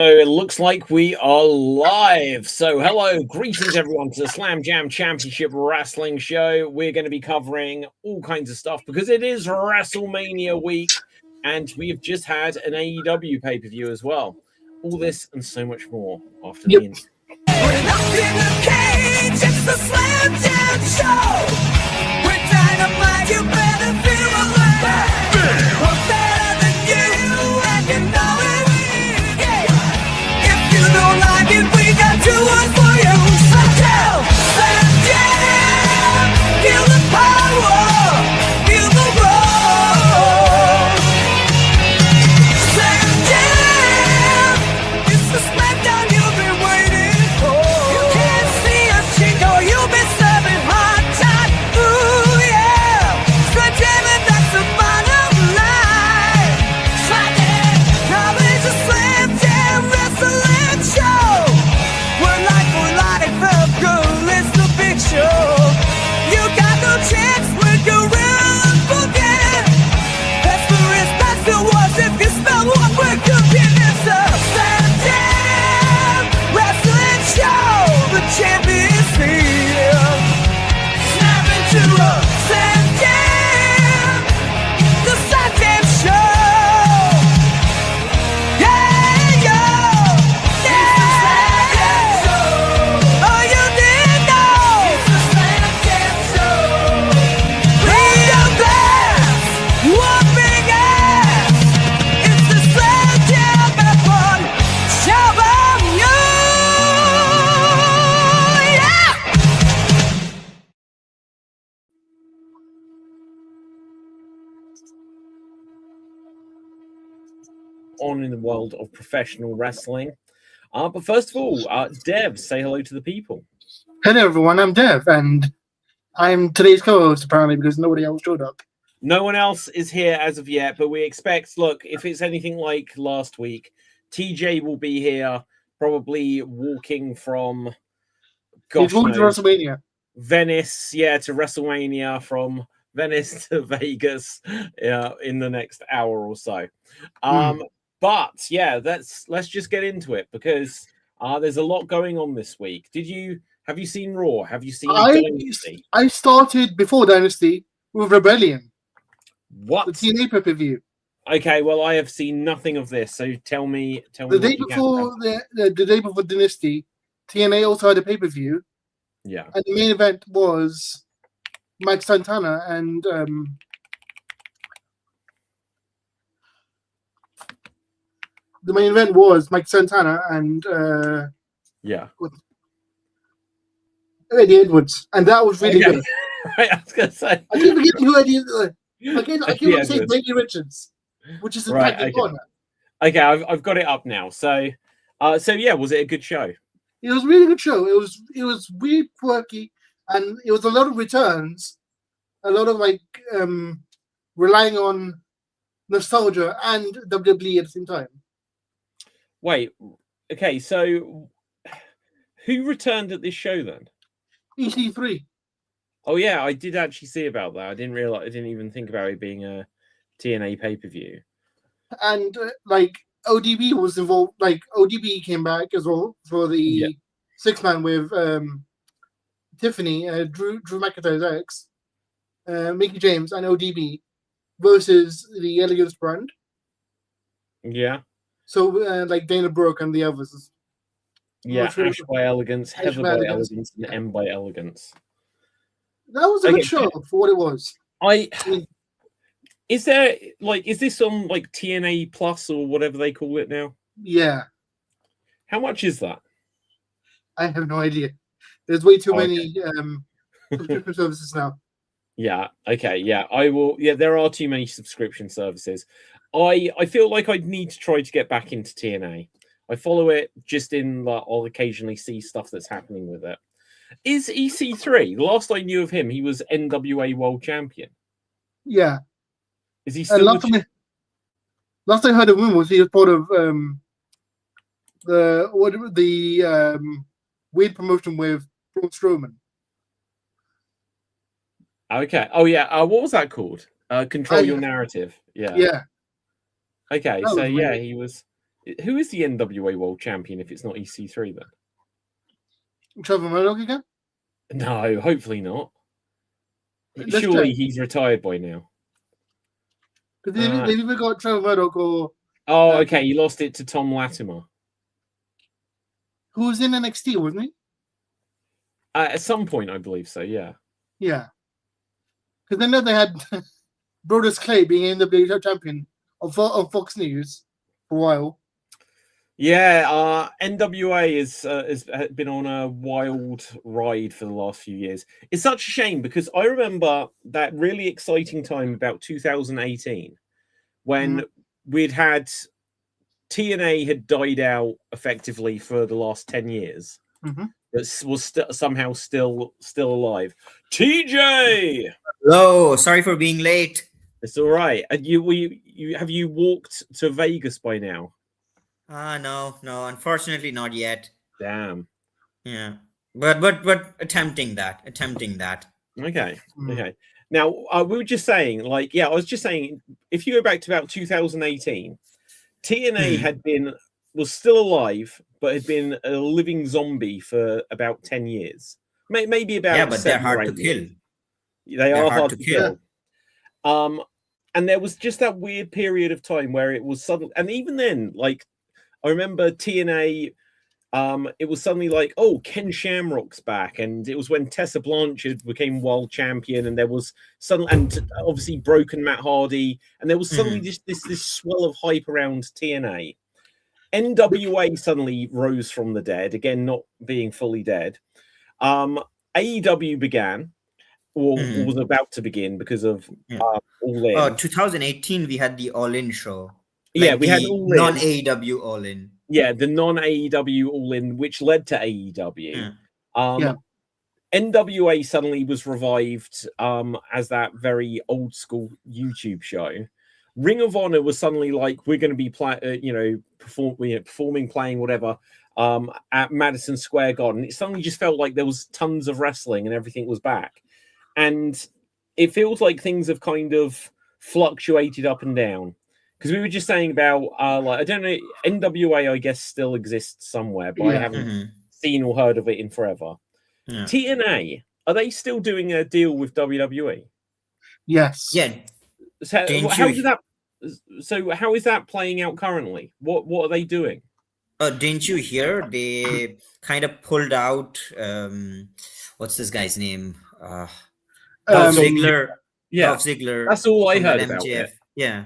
So it looks like we are live. So hello, greetings everyone to the Slam Jam Championship Wrestling Show. We're going to be covering all kinds of stuff because it is WrestleMania week and we have just had an AEW pay-per-view as well. All this and so much more after the intro. We're locked in a cage, it's the Slam Jam Show. We're dynamite, you better feel alive. We're better than you, and you know it. Yeah. If you don't like it, we got two words for you. Slam Jam, feel the power, feel the roar. Slam Jam, it's the smackdown you've been waiting for. You can't see us, Chico, you've been serving hard time. Ooh, yeah. Slam Jam, and that's the bottom line. Slam Jam, now it's a Slam Jam wrestling show. We're like for life, girl, it's the big show. You got no chance when you're real forget. That's the risk, that's the worst. If you spell what we're cooking, it's a Slam Jam wrestling show. The champion's here. Snap into a Slam Jam. The Slam Jam show. Yeah, yo. Yeah. Oh, you didn't know. It's the Slam Jam show. Bring your glass. One big ass. It's the Slam Jam F1 show of you. Yeah. On in the world of professional wrestling. But first of all, Dev, say hello to the people. Hello, everyone. I'm Dev, and I'm today's co-host, apparently, because nobody else showed up. No one else is here as of yet, but we expect, look, if it's anything like last week, TJ will be here, probably walking from, He's moved to WrestleMania. Venice, to WrestleMania, from Venice to Vegas in the next hour or so. But yeah, let's just get into it because there's a lot going on this week. Have you seen Raw? Have you seen Dynasty? I started before Dynasty with Rebellion, What? the TNA pay-per-view. Okay, well, I have seen nothing of this, so tell me. The day before the day before Dynasty, TNA also had a pay-per-view. Yeah. And the main event was Mike Santana and Eddie Edwards, and that was really good. Right, I was gonna say. I keep forgetting who Eddie. I keep on saying Eddie Richards, which is the Right, tag team partner. Okay, I've got it up now. So yeah, was it a good show? It was a really good show. It was weird, quirky, and it was a lot of returns, a lot of relying on nostalgia and WWE at the same time. Wait, okay, so who returned at this show then? EC3. Oh yeah, I did actually see about that. I didn't even think about it being a TNA pay-per-view. And ODB was involved. ODB came back as well for the 6-man with Tiffany, Drew McIntyre's ex, Mickey James, and ODB versus the Elegance brand. Yeah. So Dana Brooke and the others. Yeah, Ash by Elegance, Heather by Elegance, and M by Elegance. That was a good show for what it was. Is this on TNA Plus or whatever they call it now? Yeah. How much is that? I have no idea. There's way too many subscription services now. Yeah. Okay. Yeah. I will. Yeah. There are too many subscription services. I feel like I'd need to try to get back into TNA. I follow it just in I'll occasionally see stuff that's happening with it. Is EC3? The last I knew of him, he was NWA World Champion. Yeah. Is he still? Last I heard of him was he was part of the weird promotion with Braun Strowman. Okay. Oh yeah. What was that called? Control Your Narrative. Yeah. Yeah. Okay. So yeah, he was. Who is the NWA World Champion if it's not EC3 then? Trevor Murdoch again? No, hopefully not. Let's Surely check. he's retired by now. Because they've either got Trevor Murdoch or Oh, okay. He lost it to Tom Latimer. who was in NXT, wasn't he? At some point, I believe so. Yeah. Yeah. Because I know they had Brodus Clay being NWA champion on Fox News for a while. Yeah, NWA has been on a wild ride for the last few years. It's such a shame because I remember that really exciting time about 2018 when we'd had TNA had died out effectively for the last 10 years. But was somehow still alive. TJ, hello. Sorry for being late. It's all right. And have you walked to Vegas by now? No, unfortunately not yet. Damn. Yeah, but attempting that. Okay. Now we were just saying, I was just saying, if you go back to about 2018, TNA was still alive, but had been a living zombie for about 10 years, maybe about. Yeah, but they're hard to kill. They are hard to kill. And there was just that weird period of time where it was sudden, and even then, I remember TNA. It was suddenly like, oh, Ken Shamrock's back, and it was when Tessa Blanchard became world champion, and there was suddenly, and obviously broken Matt Hardy, and there was suddenly just this swell of hype around TNA. NWA suddenly rose from the dead, again not being fully dead. AEW began, or was about to begin because of All In. 2018 we had the All In show. We had All In. Non-AEW All In. Yeah, the non-AEW All In, which led to AEW. NWA suddenly was revived as that very old school YouTube show. Ring of Honor was suddenly like, we're going to be performing, playing, whatever, at Madison Square Garden. It suddenly just felt like there was tons of wrestling and everything was back. And it feels like things have kind of fluctuated up and down. Because we were just saying about, I don't know, NWA, I guess, still exists somewhere, but I haven't seen or heard of it in forever. Yeah. TNA, are they still doing a deal with WWE? Yes. Yeah. So how is that playing out currently? What are they doing? Didn't you hear they kind of pulled out? What's this guy's name? Dolph Ziggler. Yeah, Dolph Ziggler. That's all I heard about MJF. it. Yeah.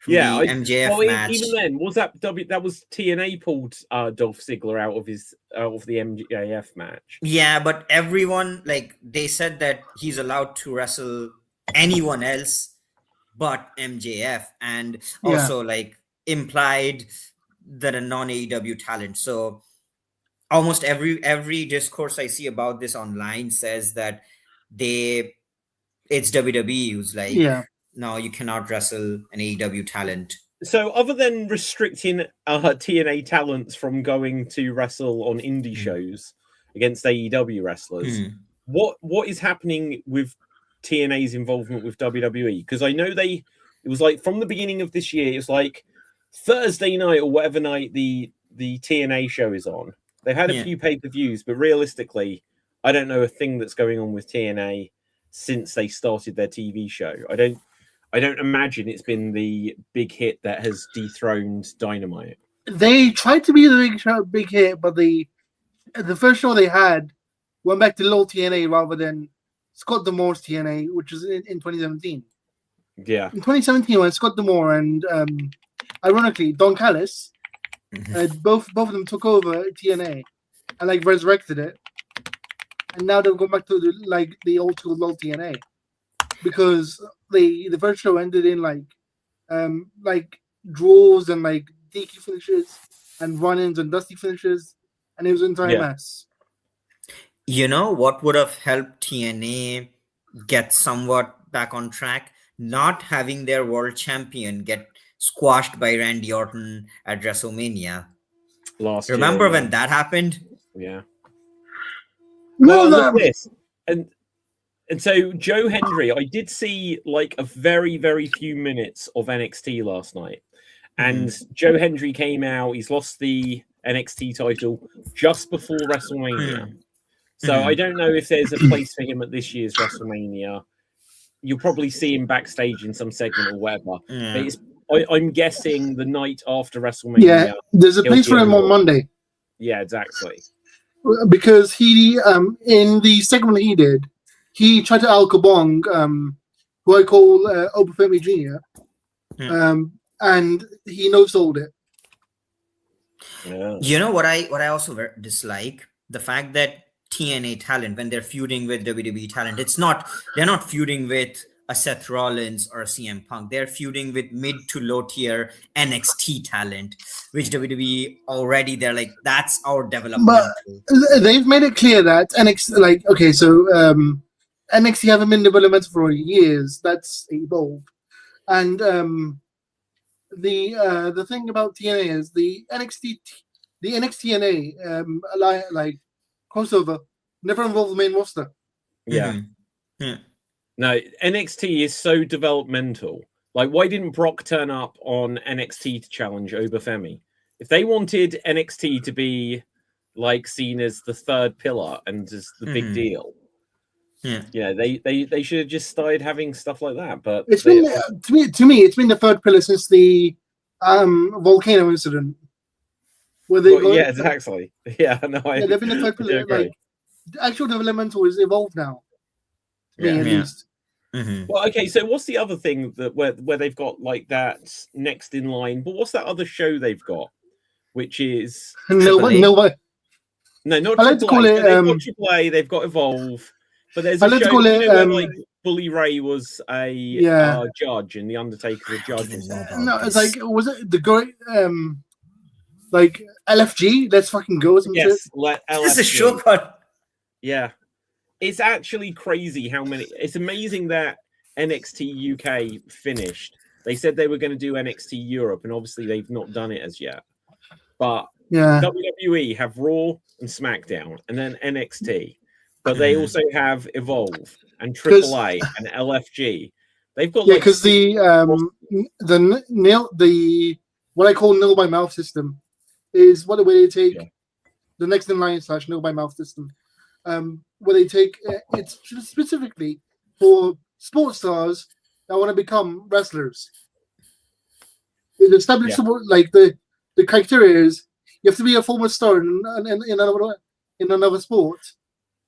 MJF match. Even then, was that TNA pulled Dolph Ziggler out of the MJF match? Yeah, but everyone, they said that he's allowed to wrestle anyone else but MJF, and also implied that a non-AEW talent. So almost every discourse I see about this online says that it's WWE who's no, you cannot wrestle an AEW talent. So other than restricting TNA talents from going to wrestle on indie shows against AEW wrestlers, what is happening with TNA's involvement with WWE? Because I know it was from the beginning of this year, it's Thursday night or whatever night the TNA show is on. They've had a few pay-per-views, but realistically, I don't know a thing that's going on with TNA since they started their TV show. I don't imagine it's been the big hit that has dethroned Dynamite. They tried to be the big hit, but the first show they had went back to Little TNA rather than Scott D'Amore's TNA, which was in 2017. Yeah. In 2017, when Scott D'Amore and ironically Don Callis, both of them took over TNA and resurrected it, and now they've gone back to the old school Little TNA because the first show ended in draws and DQ finishes and run-ins and dusty finishes, and it was an entire mess. You know what would have helped TNA get somewhat back on track? Not having their world champion get squashed by Randy Orton at WrestleMania. Remember when that happened? Yeah. Look at this. And so Joe Hendry, I did see a very, very few minutes of NXT last night. And Joe Hendry came out. He's lost the NXT title just before WrestleMania. So I don't know if there's a place for him at this year's WrestleMania. You'll probably see him backstage in some segment or whatever. But I'm guessing the night after WrestleMania. Yeah, there's a place for him on Monday. Yeah, exactly. Because he, in the segment he did, he tried to Al Kabong, who I call Obafemi Jr., and he no-sold it. Yeah. You know what I also dislike? The fact that TNA talent, when they're feuding with WWE talent, they're not feuding with a Seth Rollins or a CM Punk. They're feuding with mid to low tier NXT talent, which WWE already, they're like, that's our development. But they've made it clear that NXT, like, okay, so NXT haven't been developmental for years. That's evolved. And the thing about TNA is the NXT TNA like crossover never involved the main roster. Yeah. No, NXT is so developmental. Like, why didn't Brock turn up on NXT to challenge Obafemi? If they wanted NXT to be like seen as the third pillar and as the big deal, they should have just started having stuff like that. But it's been to me, it's been the third pillar since the volcano incident. Where they exactly. Yeah, no, they've been the third pillar. Like, the actual developmental is evolved now. At least. Well, okay, so what's the other thing that where they've got like that next in line? But what's that other show they've got, which is no, not I like to call it. They've got AAA, they've got Evolve, but there's a show where like Bully Ray was a judge and the Undertaker a judge. No, it's like, was it the great like LFG? Let's fucking go. Yes, LFG. It's a shortcut. Yeah. It's actually crazy how many. It's amazing that NXT UK finished. They said they were going to do NXT Europe, and obviously they've not done it as yet. But WWE have Raw and SmackDown, and then NXT. But they also have Evolve and AAA and LFG. They've got because the what I call nil by mouth system is what the way they take the next in line / nil by mouth system. Where they take it's specifically for sports stars that want to become wrestlers. It's established like the criteria is you have to be a former star in another sport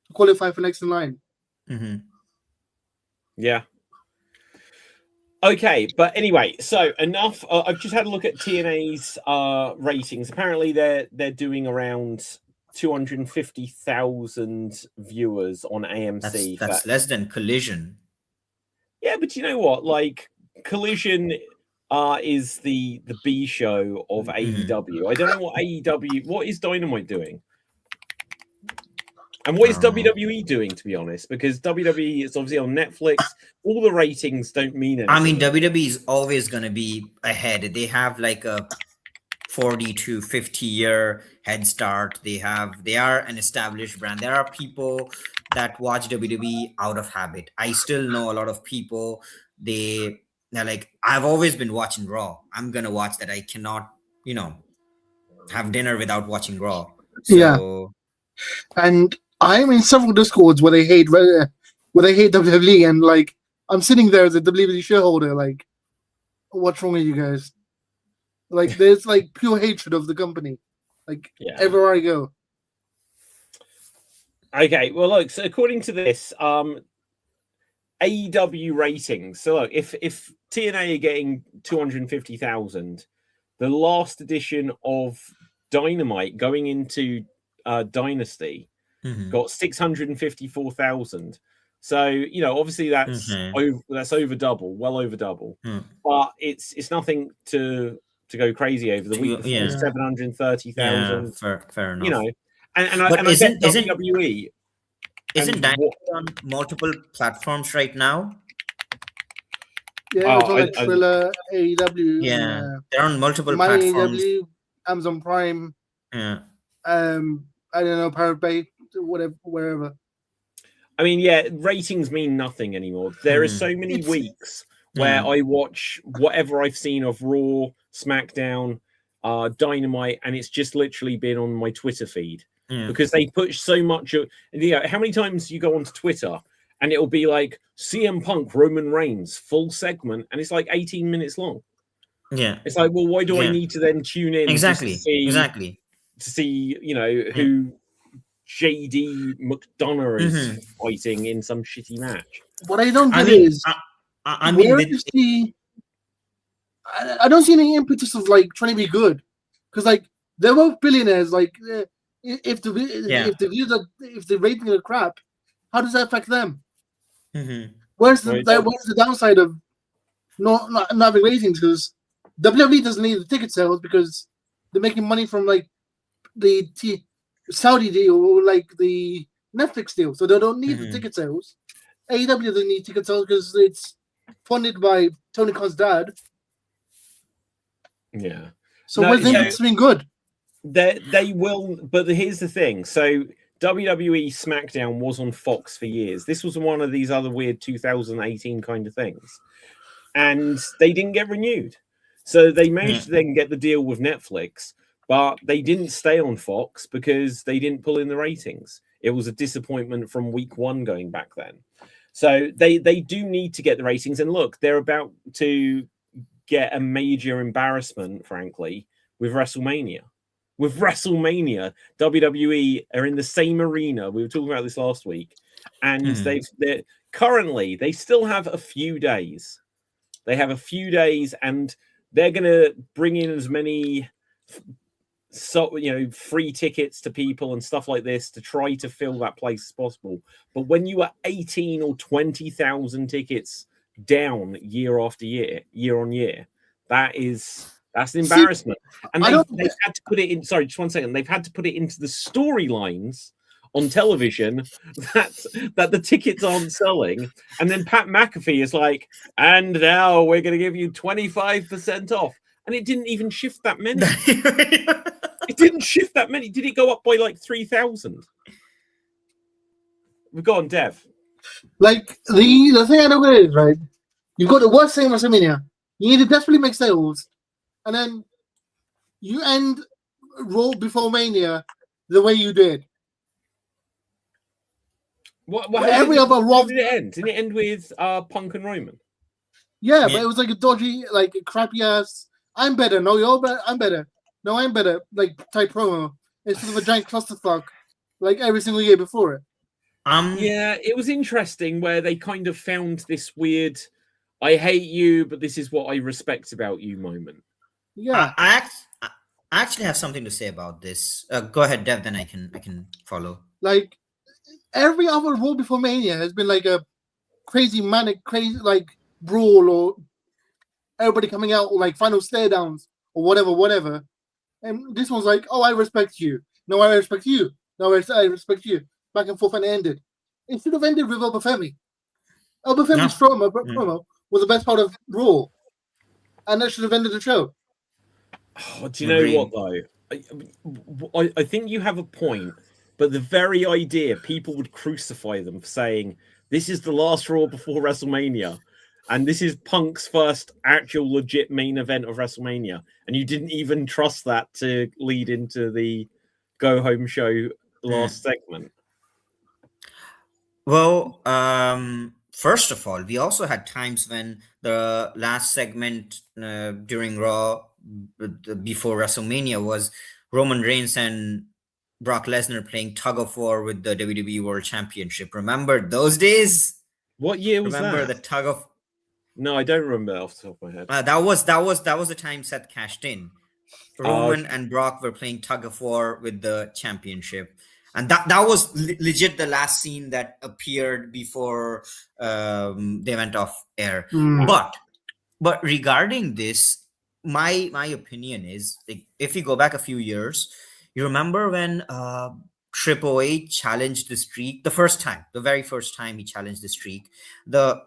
to qualify for next in line. Yeah. Okay, but anyway, so enough. I've just had a look at TNA's ratings. Apparently, they're doing around 250,000 viewers on AMC. That's less than Collision. Yeah, but you know what? Like, Collision is the B show of AEW. I don't know what is Dynamite doing? And what is WWE doing, to be honest? Because WWE is obviously on Netflix. All the ratings don't mean anything. I mean, WWE is always going to be ahead. They have like a 40 to 50 year head start. They are an established brand. There are people that watch WWE out of habit. I still know a lot of people. They're like, I've always been watching Raw. I'm going to watch that. I cannot, have dinner without watching Raw. So, and I'm in several discords where they hate WWE, and like I'm sitting there as a WWE shareholder, like, what's wrong with you guys? Like, there's like pure hatred of the company, like everywhere I go. Okay, well, look. So according to this, AEW ratings. So look, if TNA are getting 250,000, the last edition of Dynamite going into Dynasty got 654,000. So obviously that's over double, well over double. But it's nothing to go crazy over. The week before 730,000. Fair enough. And I bet WWE isn't Dynamite on multiple platforms right now? Yeah, Thriller, AEW. Yeah, they're on multiple platforms. AEW, Amazon Prime. Yeah. I don't know, Pirate Bay, whatever, wherever. I mean, ratings mean nothing anymore. There are so many weeks where I watch whatever I've seen of Raw, SmackDown, Dynamite, and it's just literally been on my Twitter feed Yeah. because they push so much. How many times you go onto Twitter and it'll be like CM Punk, Roman Reigns, full segment, and it's like 18 minutes long. Yeah. It's like, well, why do I Yeah. need to then tune in Exactly. just to Exactly. see, who JD McDonough is fighting in some shitty match? What I don't I get mean, is I mean, where with, is the? I don't see any impetus of like trying to be good, because like they're both billionaires. Like if the Yeah. if the views are, if the rating are crap, how does that affect them? Mhm. Where's Well, the downside of not having ratings? Because WWE doesn't need the ticket sales because they're making money from like the Saudi deal or like the Netflix deal, so they don't need the ticket sales. AEW doesn't need ticket sales because it's funded by Tony Khan's dad. Yeah. So No, where's the so- impetus being good? They will, but here's the thing. So WWE SmackDown was on Fox for years. This was one of these other weird 2018 kind of things, and they didn't get renewed. So they managed to then get the deal with Netflix, but they didn't stay on Fox because they didn't pull in the ratings. It was a disappointment from week one going back then. So they do need to get the ratings. And look, they're about to get a major embarrassment, frankly, with WrestleMania. With WrestleMania, WWE are in the same arena. We were talking about this last week, and they're currently they still have a few days. They have a few days, and they're going to bring in as many, free tickets to people and stuff like this to try to fill that place as possible. But when you are 18 or 20,000 tickets down year after year, year on year, that's an embarrassment. And they've had to put it in. Sorry, just 1 second. They've had to put it into the storylines on television that the tickets aren't selling. And then Pat McAfee is like, and now we're going to give you 25% off. And it didn't even shift that many. It didn't shift that many. Did it go up by like 3,000? We've gone, Dev. Like the thing I don't get is, right, you've got the worst thing in WrestleMania. You need to desperately make sales, and then you end Raw before Mania the way you did. What every other Raw did it end? Didn't it end with Punk and Roman? Yeah, but it was like a dodgy, like a crappy ass. I'm better. No, you're better. I'm better. No, I'm better. Like type promo instead of a giant clusterfuck, like every single year before it. Yeah, it was interesting where they kind of found this weird "I hate you, but this is what I respect about you" moment. Yeah, I actually have something to say about this. Go ahead, Dev. Then I can follow. like every other Raw before Mania has been like a crazy manic, crazy like brawl or everybody coming out or like final stare downs or whatever. And this one's like, oh, I respect you. No, I respect you. No, I respect you. Back and forth, and it ended. It should have ended with Obafemi. Obafemi's promo was the best part of Raw, and that should have ended the show. Oh, do you know what though? I think you have a point, but the very idea people would crucify them for saying this is the last Raw before WrestleMania, and this is Punk's first actual legit main event of WrestleMania, and you didn't even trust that to lead into the go home show last segment. Well, first of all, we also had times when the last segment during Raw before WrestleMania was Roman Reigns and Brock Lesnar playing tug of war with the WWE World Championship. Remember those days? What year was Remember that? the tug of? No, I don't remember off the top of my head. That was the time Seth cashed in. Roman and Brock were playing tug of war with the championship. And that was legit the last scene that appeared before they went off air. But regarding this, my opinion is, like, if you go back a few years, you remember when Triple H challenged the streak the very first time he challenged the streak. The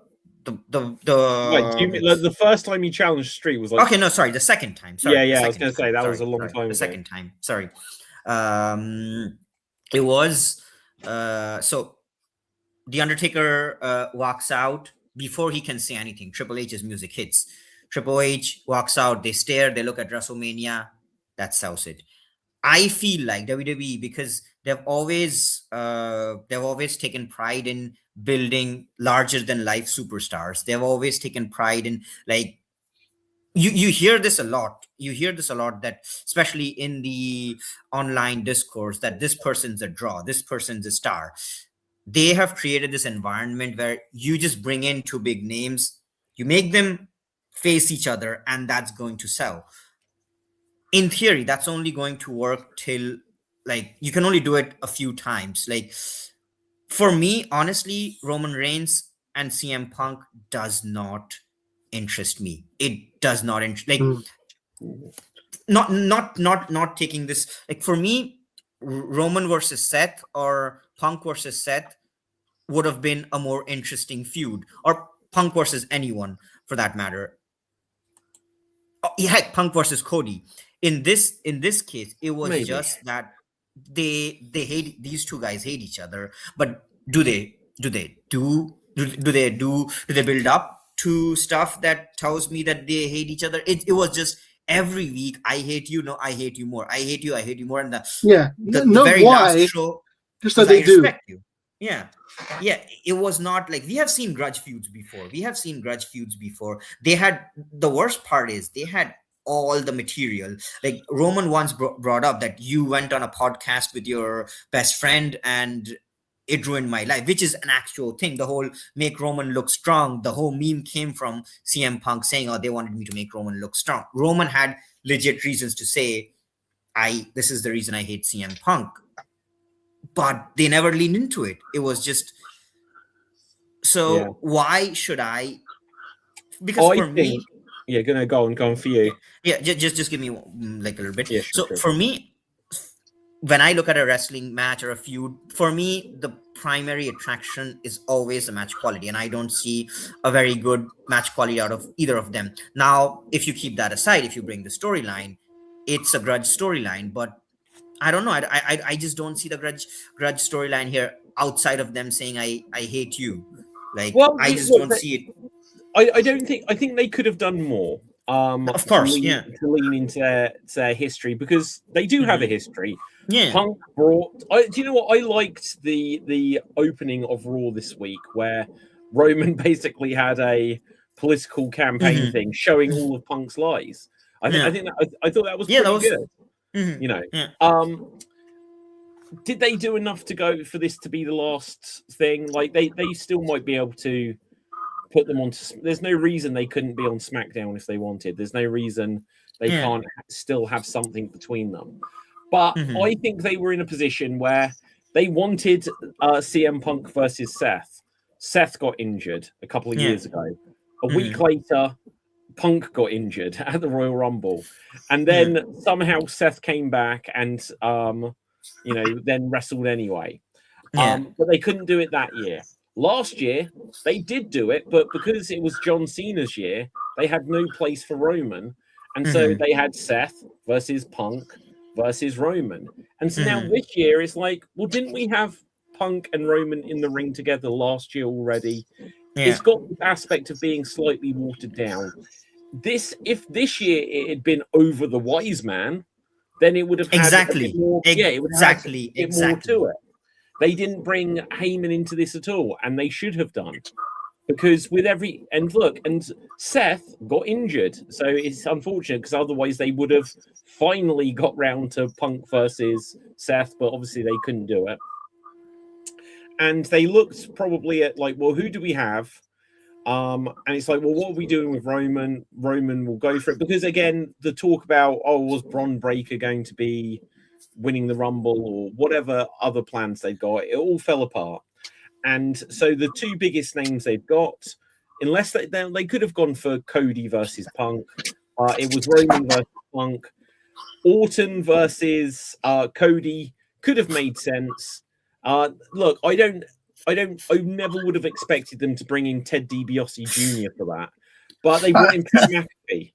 first time he challenged Street was like the second time. Sorry, I was going to say that was a long time ago. The second time, sorry. It was so the Undertaker walks out before he can say anything. Triple H's music hits. Triple H walks out, they stare, they look at WrestleMania, that sells it. I feel like WWE, because they've always taken pride in building larger than life superstars. They've always taken pride in, like, you hear this a lot. You hear this a lot, that especially in the online discourse, that this person's a draw, this person's a star. They have created this environment where you just bring in two big names, you make them face each other, and that's going to sell. In theory, that's only going to work till, like, you can only do it a few times. Like, for me, honestly, Roman Reigns and CM Punk does not interest me. It does not like, not taking this, like, for me, Roman versus Seth or Punk versus Seth would have been a more interesting feud, or Punk versus anyone for that matter. Oh, yeah, heck, Punk versus Cody. In this case, it was Maybe. just that they hate, these two guys hate each other. But do they build up to stuff that tells me that they hate each other? It was just every week, I hate you, no, I hate you more, I hate you more, and the very last show, just that they do. Respect you. Yeah, it was not like, we have seen grudge feuds before. They had, the worst part is, they had all the material. Like, Roman once brought up that you went on a podcast with your best friend and it ruined my life, which is an actual thing. The whole make Roman look strong, the whole meme came from CM Punk saying, oh, they wanted me to make Roman look strong. Roman had legit reasons to say, this is the reason I hate CM Punk. But they never leaned into it. It was just, so why should I? Because for me, gonna go on for you. Yeah, just give me like a little bit. Yeah, so sure. For me, when I look at a wrestling match or a feud, for me, the primary attraction is always the match quality, and I don't see a very good match quality out of either of them. Now, if you keep that aside, if you bring the storyline, it's a grudge storyline, but I don't know. I just don't see the grudge storyline here outside of them saying I hate you. Like, I just don't see it. I don't think. I think they could have done more. Of course, to lean into their history, because they do have a history. Yeah. Punk brought. Do you know what? I liked the opening of Raw this week, where Roman basically had a political campaign thing showing all of Punk's lies. I thought that was pretty good. You know, did they do enough to go for this to be the last thing? Like, they still might be able to put them on. There's no reason they couldn't be on SmackDown if they wanted. There's no reason they can't still have something between them. But I think they were in a position where they wanted CM Punk versus Seth. Seth got injured a couple of years ago. A week later, Punk got injured at the Royal Rumble, and then somehow Seth came back and then wrestled anyway. But they couldn't do it that year. Last year they did do it, but because it was John Cena's year, they had no place for Roman, and so they had Seth versus Punk versus Roman. And so now this year it's like, well, didn't we have Punk and Roman in the ring together last year already? It's got the aspect of being slightly watered down. If this year it had been over the Wise Man, then it would have had a bit more, it would have a bit more to it. They didn't bring Heyman into this at all, and they should have done, because with and Seth got injured, so it's unfortunate, because otherwise they would have finally got round to Punk versus Seth, but obviously they couldn't do it. And they looked probably at, like, well, who do we have? And it's like, well, what are we doing with Roman? Roman will go for it, because again, the talk about, was Bron Breakker going to be winning the Rumble or whatever other plans they've got, it all fell apart. And so the two biggest names they've got, unless they could have gone for Cody versus Punk, it was Roman versus Punk. Orton versus Cody could have made sense. Look, I never would have expected them to bring in Ted DiBiase Jr. for that, but they brought in Pat McAfee.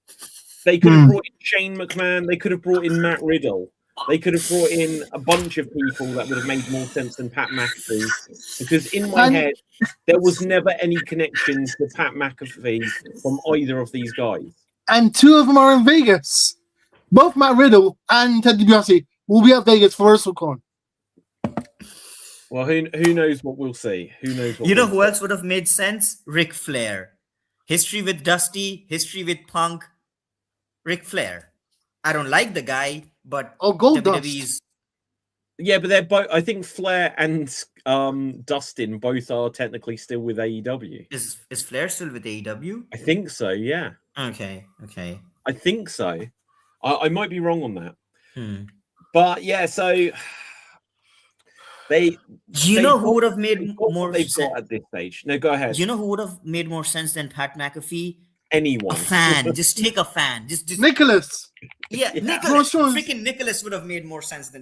They could have brought in Shane McMahon. They could have brought in Matt Riddle. They could have brought in a bunch of people that would have made more sense than Pat McAfee, because in my head, there was never any connection to Pat McAfee from either of these guys. and 2 of them are in Vegas. Both Matt Riddle and Ted DiBiase will be at Vegas for WrestleCon. Well, who knows what we'll see? Who knows what You know we'll who see? else would have made sense? Ric Flair. History with Dusty, history with Punk. Ric Flair. I don't like the guy, but Oh, Goldust. WWE's. Yeah, but they're both. I think Flair and Dustin both are technically still with AEW. Is Flair still with AEW? I think so. Yeah, Okay. I think so. I might be wrong on that, but yeah. So they. You know who would have made more they've sense got at this stage? No, go ahead. You know who would have made more sense than Pat McAfee? Anyone? A fan. Just take a fan. Just Nicholas. Yeah, Yeah. Nicholas. Freaking Nicholas would have made more sense than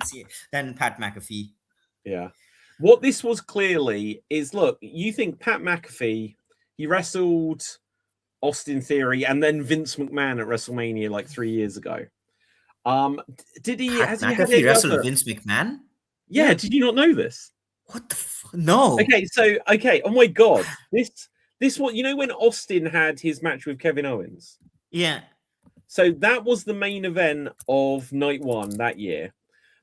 Pat McAfee. Yeah. What this was clearly is, look, you think Pat McAfee, he wrestled Austin Theory and then Vince McMahon at WrestleMania like 3 years ago. Did he? Pat McAfee wrestled Vince McMahon? Yeah. Did you not know this? What the fuck? No. Okay. Oh my God. This what, you know, when Austin had his match with Kevin Owens? Yeah. So that was the main event of night 1 that year.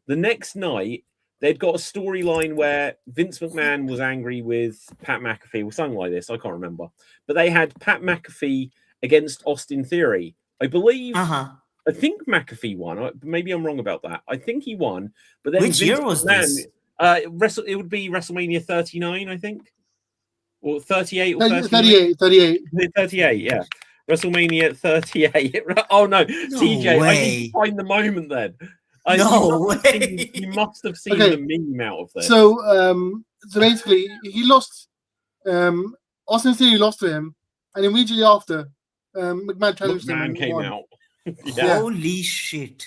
The next night, they'd got a storyline where Vince McMahon was angry with Pat McAfee or something like this. I can't remember. But they had Pat McAfee against Austin Theory. I believe. I think McAfee won. Maybe I'm wrong about that. I think he won. But then which year was this? It would be WrestleMania 39, I think. Or 38 or 38. 38, yeah. WrestleMania 38. Oh no, TJ, way. I need to find the moment then. You must have seen the meme out of this. So basically, he lost. Austin Theory lost to him, and immediately after, McMahon challenged him. McMahon came out. Yeah. Holy shit!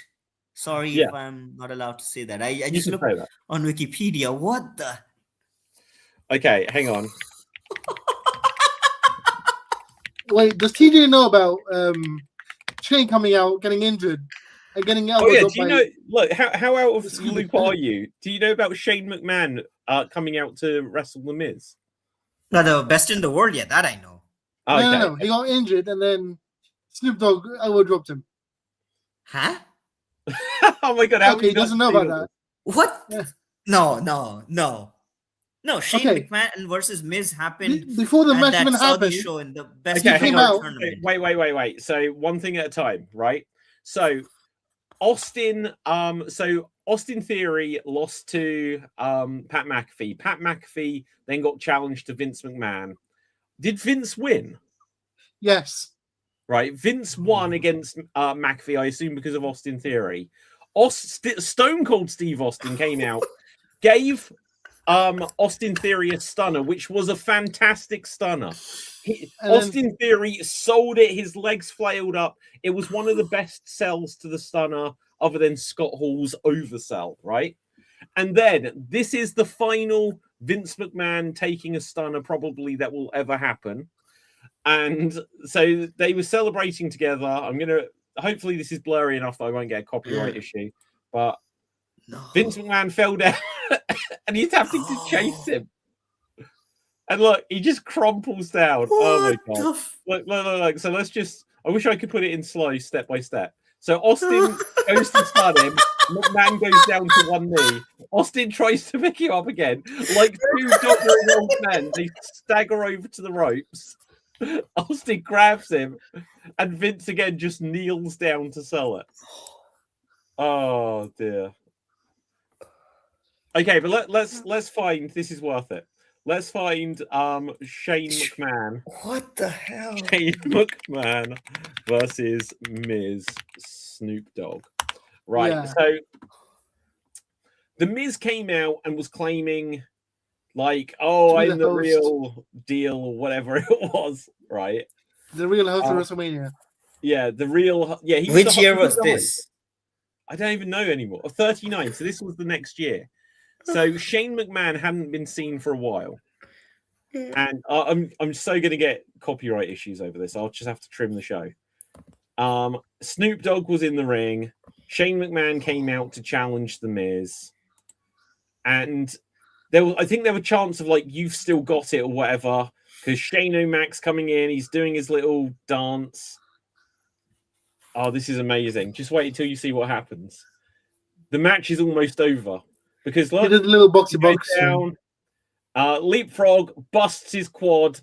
Sorry if I'm not allowed to say that. I just looked on Wikipedia. What the? Okay, hang on. Wait, does TJ know about Shane coming out, getting injured, and getting out? Oh yeah, do you know? Look, how out of the loop are you? Do you know about Shane McMahon coming out to wrestle The Miz? No, the best in the world. Yeah, that I know. Oh, okay. No, he got injured, and then Snoop Dogg dropped him. Huh? Oh my God! How he doesn't know about that. What? Yeah. No, Shane McMahon versus Miz happened before the match even happened. Show in the best came out. Tournament. Wait. So one thing at a time, right? So Austin Theory lost to Pat McAfee. Pat McAfee then got challenged to Vince McMahon. Did Vince win? Yes. Right. Vince won against McAfee, I assume, because of Austin Theory. Stone Cold Steve Austin came out, gave Austin Theory a stunner, which was a fantastic stunner. Austin Theory sold it. His legs flailed up. It was one of the best sells to the stunner, other than Scott Hall's oversell, right? And then this is the final Vince McMahon taking a stunner probably that will ever happen. And so they were celebrating together. Hopefully this is blurry enough that I won't get a copyright issue, but Vince McMahon fell down and he's having to chase him. And look, he just crumples down. Oh my God. Look. So I wish I could put it in slow, step by step. So Austin goes to stun him. McMahon goes down to one knee. Austin tries to pick him up again. Like 2 doddering old men, they stagger over to the ropes. Austin grabs him, and Vince again just kneels down to sell it. Oh dear. Okay, but let's find. This is worth it. Let's find Shane McMahon. What the hell? Shane McMahon versus Miz Snoop Dogg. Right. Yeah. So the Miz came out and was claiming, like, I'm the real deal or whatever it was, right? The real host of WrestleMania. Yeah, the real. Yeah. Which year was this? I don't even know anymore. 39. So this was the next year. So Shane McMahon hadn't been seen for a while, and I'm so going to get copyright issues over this. I'll just have to trim the show. Snoop Dogg was in the ring. Shane McMahon came out to challenge The Miz, and I think there were chants of like, "You've still got it" or whatever, because Shane O'Mac's coming in. He's doing his little dance, Oh, this is amazing. Just wait until you see what happens. The match is almost over because He look, did a little he boxy goes box. down, leapfrog, busts his quad,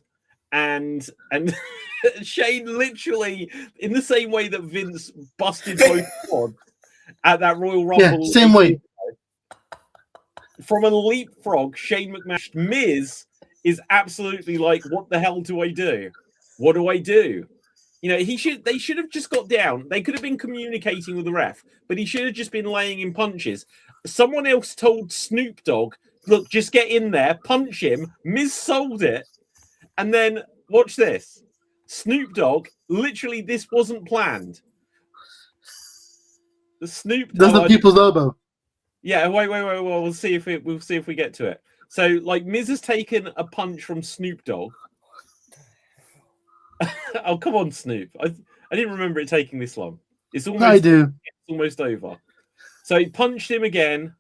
and Shane literally in the same way that Vince busted both quads at that Royal Rumble. Yeah, same way. From a leapfrog, Shane McMahon, Miz is absolutely like, what the hell do I do? What do I do? You know, they should have just got down. They could have been communicating with the ref, but he should have just been laying in punches. Someone else told Snoop Dogg, look, just get in there, punch him. Miz sold it. And then watch this. Snoop Dogg, literally, this wasn't planned. The Snoop That's Dogg. the people's elbow. Yeah, wait. We'll see if we get to it. So, like, Miz has taken a punch from Snoop Dogg. Oh, come on, Snoop. I didn't remember it taking this long. It's almost over. So he punched him again.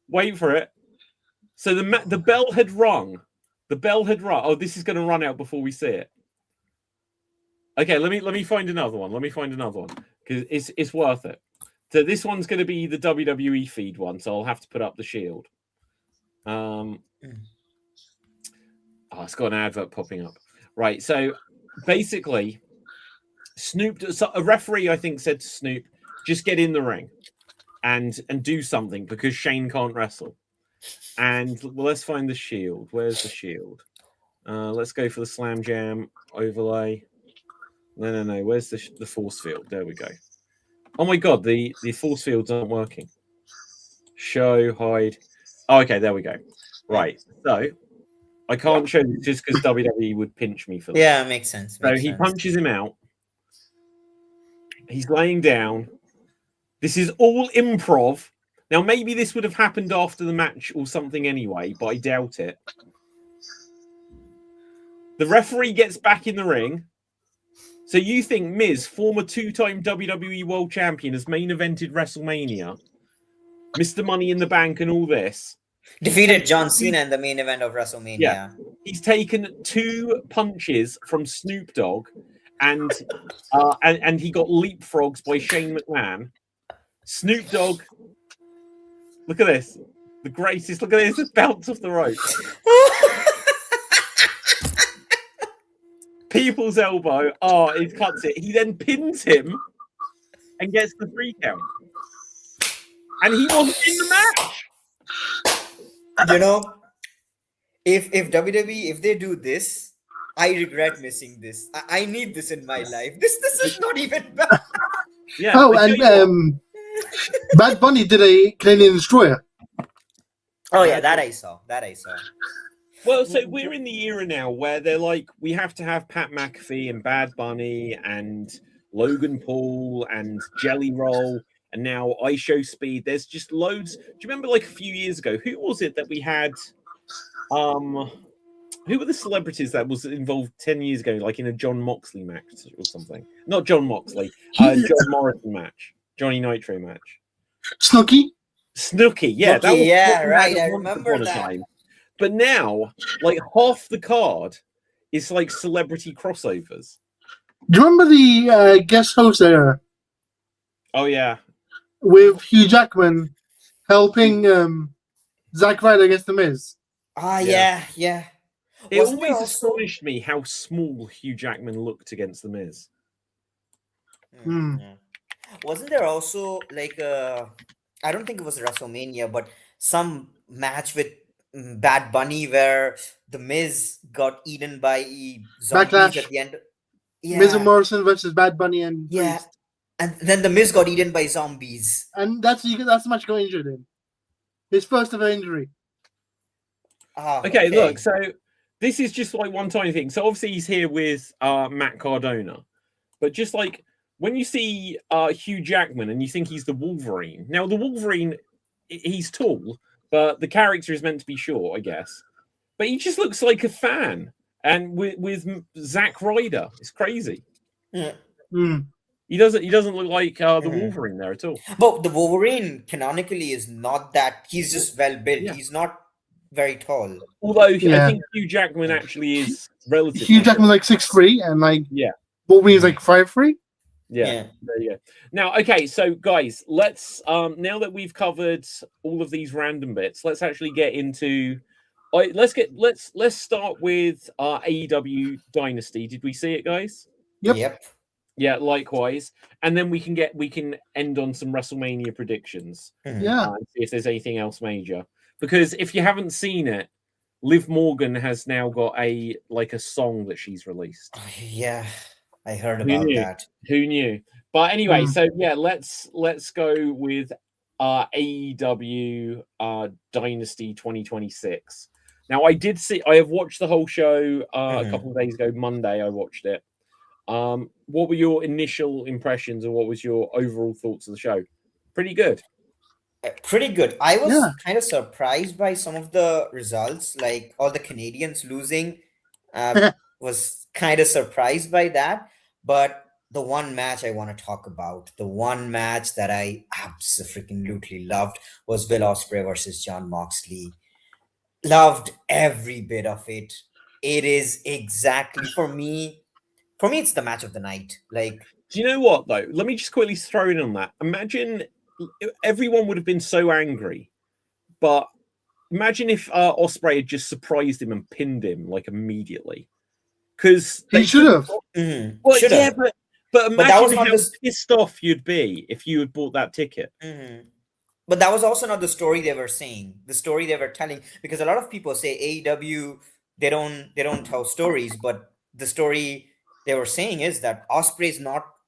Wait for it. So the bell had rung. The bell had rung. Oh, this is going to run out before we see it. Okay, let me find another one. Because it's worth it. So this one's going to be the WWE feed one. So I'll have to put up the Shield. Oh, it's got an advert popping up. Right, so basically, a referee, I think, said to Snoop, just get in the ring and do something because Shane can't wrestle. And well, let's find the Shield. Where's the Shield? Let's go for the Slam Jam overlay. No. Where's the force field? There we go. Oh my God, the force fields aren't working. Show, hide. Oh, okay, there we go. Right, so I can't show this just because WWE would pinch me for that. Yeah, makes sense. He punches him out. He's laying down. This is all improv. Now, maybe this would have happened after the match or something anyway, but I doubt it. The referee gets back in the ring. So you think Miz, former two-time WWE World Champion, has main evented WrestleMania, Mr. Money in the Bank and all this, defeated John Cena in the main event of WrestleMania. Yeah. He's taken 2 punches from Snoop Dogg and he got leapfrogs by Shane McMahon. Snoop Dogg, look at this. The greatest, look at this, it's bounced off the rope. People's elbow. Oh, he cuts it. He then pins him and gets the 3 count. And he wasn't in the match. You know, if WWE, if they do this, I regret missing this. I need this in my life. This is not even bad. Yeah. Oh, and Bad Bunny did a Canadian Destroyer. Oh yeah, that I saw. Well, so we're in the era now where they're like, we have to have Pat McAfee and Bad Bunny and Logan Paul and Jelly Roll and now iShow Speed. There's just loads. Do you remember like a few years ago? Who was it that we had? Who were the celebrities that was involved 10 years ago, like in a John Moxley match or something? Not John Moxley, John Morrison match, Johnny Nitro match. Snooki, yeah, that was right. I remember that. Time. But now, like half the card is like celebrity crossovers. do you remember the guest host there Oh yeah, with Hugh Jackman helping Zack Ryder against The Miz? Yeah. It always astonished me how small Hugh Jackman looked against The Miz. Wasn't there also like I don't think it was WrestleMania, but some match with Bad Bunny where The Miz got eaten by zombies Backlash. at the end? Miz and Morrison versus Bad Bunny and Priest. And then The Miz got eaten by zombies. And that's the match got injured in. His first ever injury. Okay, look, so this is just like one tiny thing. So obviously he's here with Matt Cardona, but just like when you see Hugh Jackman and you think he's the Wolverine. Now the Wolverine, he's tall, but the character is meant to be short, I guess. But he just looks like a fan, and with Zack Ryder, it's crazy. Yeah. He doesn't look like the Wolverine there at all. But the Wolverine canonically is not that. He's just well built. Yeah. He's not very tall. Although I think Hugh Jackman actually is relatively. Hugh Jackman like 6'3", and like Yeah. Wolverine is like 5'3". Yeah, there you go. Now, okay, so guys, let's now that we've covered all of these random bits, let's actually get into. Let's start with AEW Dynasty. Did we see it, guys? Yep. Yeah, likewise. And then we can end on some WrestleMania predictions. Yeah. And see if there's anything else major. Because if you haven't seen it, Liv Morgan has now got a song that she's released. Yeah, I heard Who about knew? that. Who knew? But anyway, Hmm. so yeah, let's go with AEW Dynasty 2026. Now, I have watched the whole show a couple of days ago. Monday, I watched it. What were your initial impressions, and what was your overall thoughts of the show? Pretty good. Pretty good. I was Yeah. kind of surprised by some of the results, like all the Canadians losing. Was kind of surprised by that. But the one match I want to talk about, the one match that I absolutely loved, was Will Ospreay versus John Moxley. Loved every bit of it. It is exactly for me. For me, it's the match of the night. Like, Do you know what though? Let me just quickly throw in on that. Imagine everyone would have been so angry, but imagine if Ospreay had just surprised him and pinned him like immediately. Because He should have. Well, should yeah, have. but that was imagine not how the pissed off you'd be if you had bought that ticket. But that was also not the story they were saying. The story they were telling, because a lot of people say AEW they don't tell stories, but the story they were saying is that Ospreay's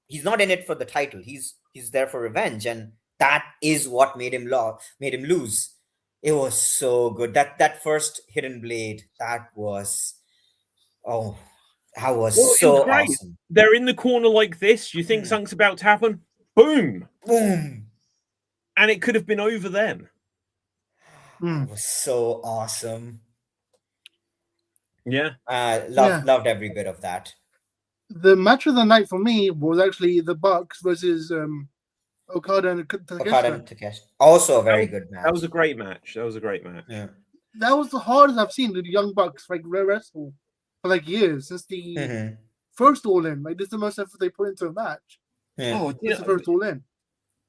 he's not in it for the title. He's there for revenge, and that is what made him lose. It was so good. That first hidden blade, that was Well, so it was great. awesome. They're in the corner like this. You think something's about to happen? Boom! Boom! And it could have been over then. Hmm. It was so awesome. Yeah. Loved every bit of that. The match of the night for me was actually the Bucks versus Okada and Takeshita. Also a very good match. That was a great match. Yeah. That was the hardest I've seen the Young Bucks wrestle for like years since the first All In. Like this is the most effort they put into a match. Yeah. Oh, It's the first All In.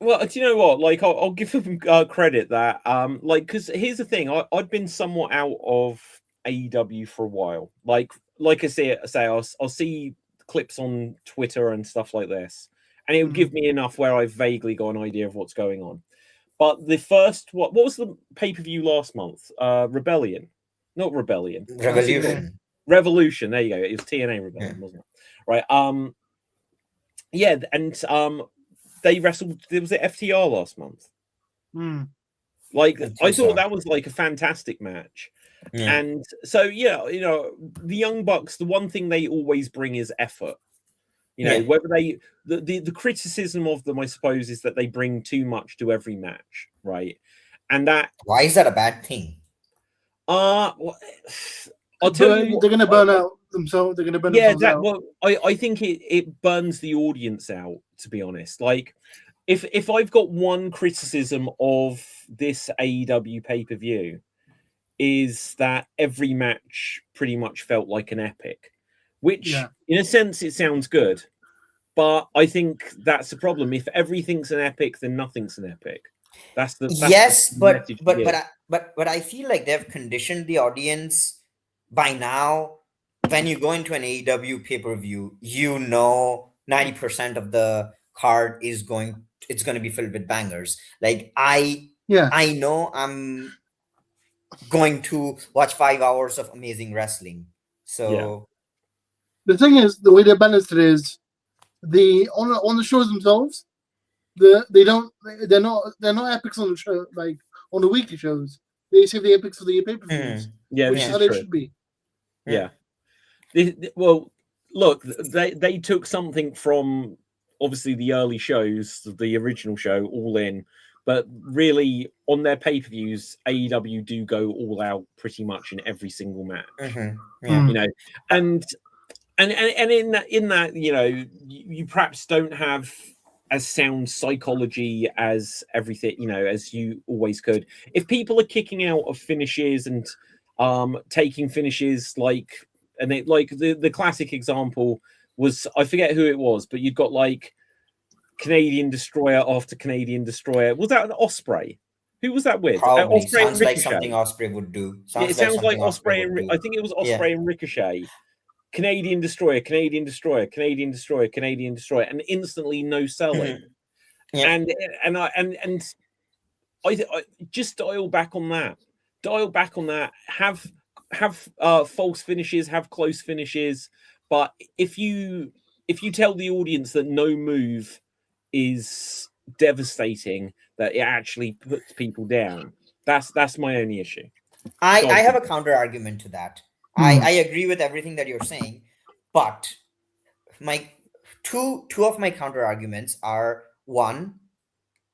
Well, do you know what? Like, I'll give them credit that, because here's the thing: I've been somewhat out of AEW for a while. Like I say, I'll see clips on Twitter and stuff like this, and it would give me enough where I vaguely got an idea of what's going on. But the first, what was the pay-per-view last month? Rebellion, not Rebellion. Revolution. There you go. It was TNA Rebellion, wasn't it? Right. Yeah, and they wrestled. Was it FTR last month? Like, I thought that was like a fantastic match. Yeah. And so, yeah, the Young Bucks, the one thing they always bring is effort. Whether the criticism of them, I suppose, is that they bring too much to every match, right? And why is that a bad thing? Well, I'll tell you, they're going to burn out themselves. They're going to burn themselves out. Well, I think it burns the audience out. To be honest, like if I've got one criticism of this AEW pay-per-view, is that every match pretty much felt like an epic, which in a sense it sounds good, but I think that's the problem. If everything's an epic, then nothing's an epic. But I feel like they've conditioned the audience by now. When you go into an AEW pay-per-view, 90% of the card is going to be filled with bangers. Like I know I'm going to watch 5 hours of amazing wrestling. So the thing is, the way they balanced it is on the shows themselves, they're not epics on the show, like on the weekly shows. They save the epics for the pay-per-views. Which is how they should be. Yeah. Well, look, they took something from obviously the early shows, the original show, All In, but really on their pay-per-views, AEW do go all out pretty much in every single match. And in that, you perhaps don't have as sound psychology as everything, as you always could. If people are kicking out of finishes and taking finishes the classic example was, I forget who it was, but you've got like Canadian Destroyer after Canadian Destroyer. Was that an Osprey? Who was that with? Probably Osprey and sounds like Ricochet. something Osprey would do. Yeah, it Sounds like sounds like something Osprey would and do. I think it was Osprey and Ricochet. Canadian Destroyer, Canadian Destroyer, Canadian Destroyer, Canadian Destroyer, and instantly no selling. Yeah. And I just dial back on that. Have false finishes, have close finishes, but if you tell the audience that no move is devastating, that it actually puts people down, that's my only issue. I have a counter argument to that. I agree with everything that you're saying, but my two of my counter arguments are: one,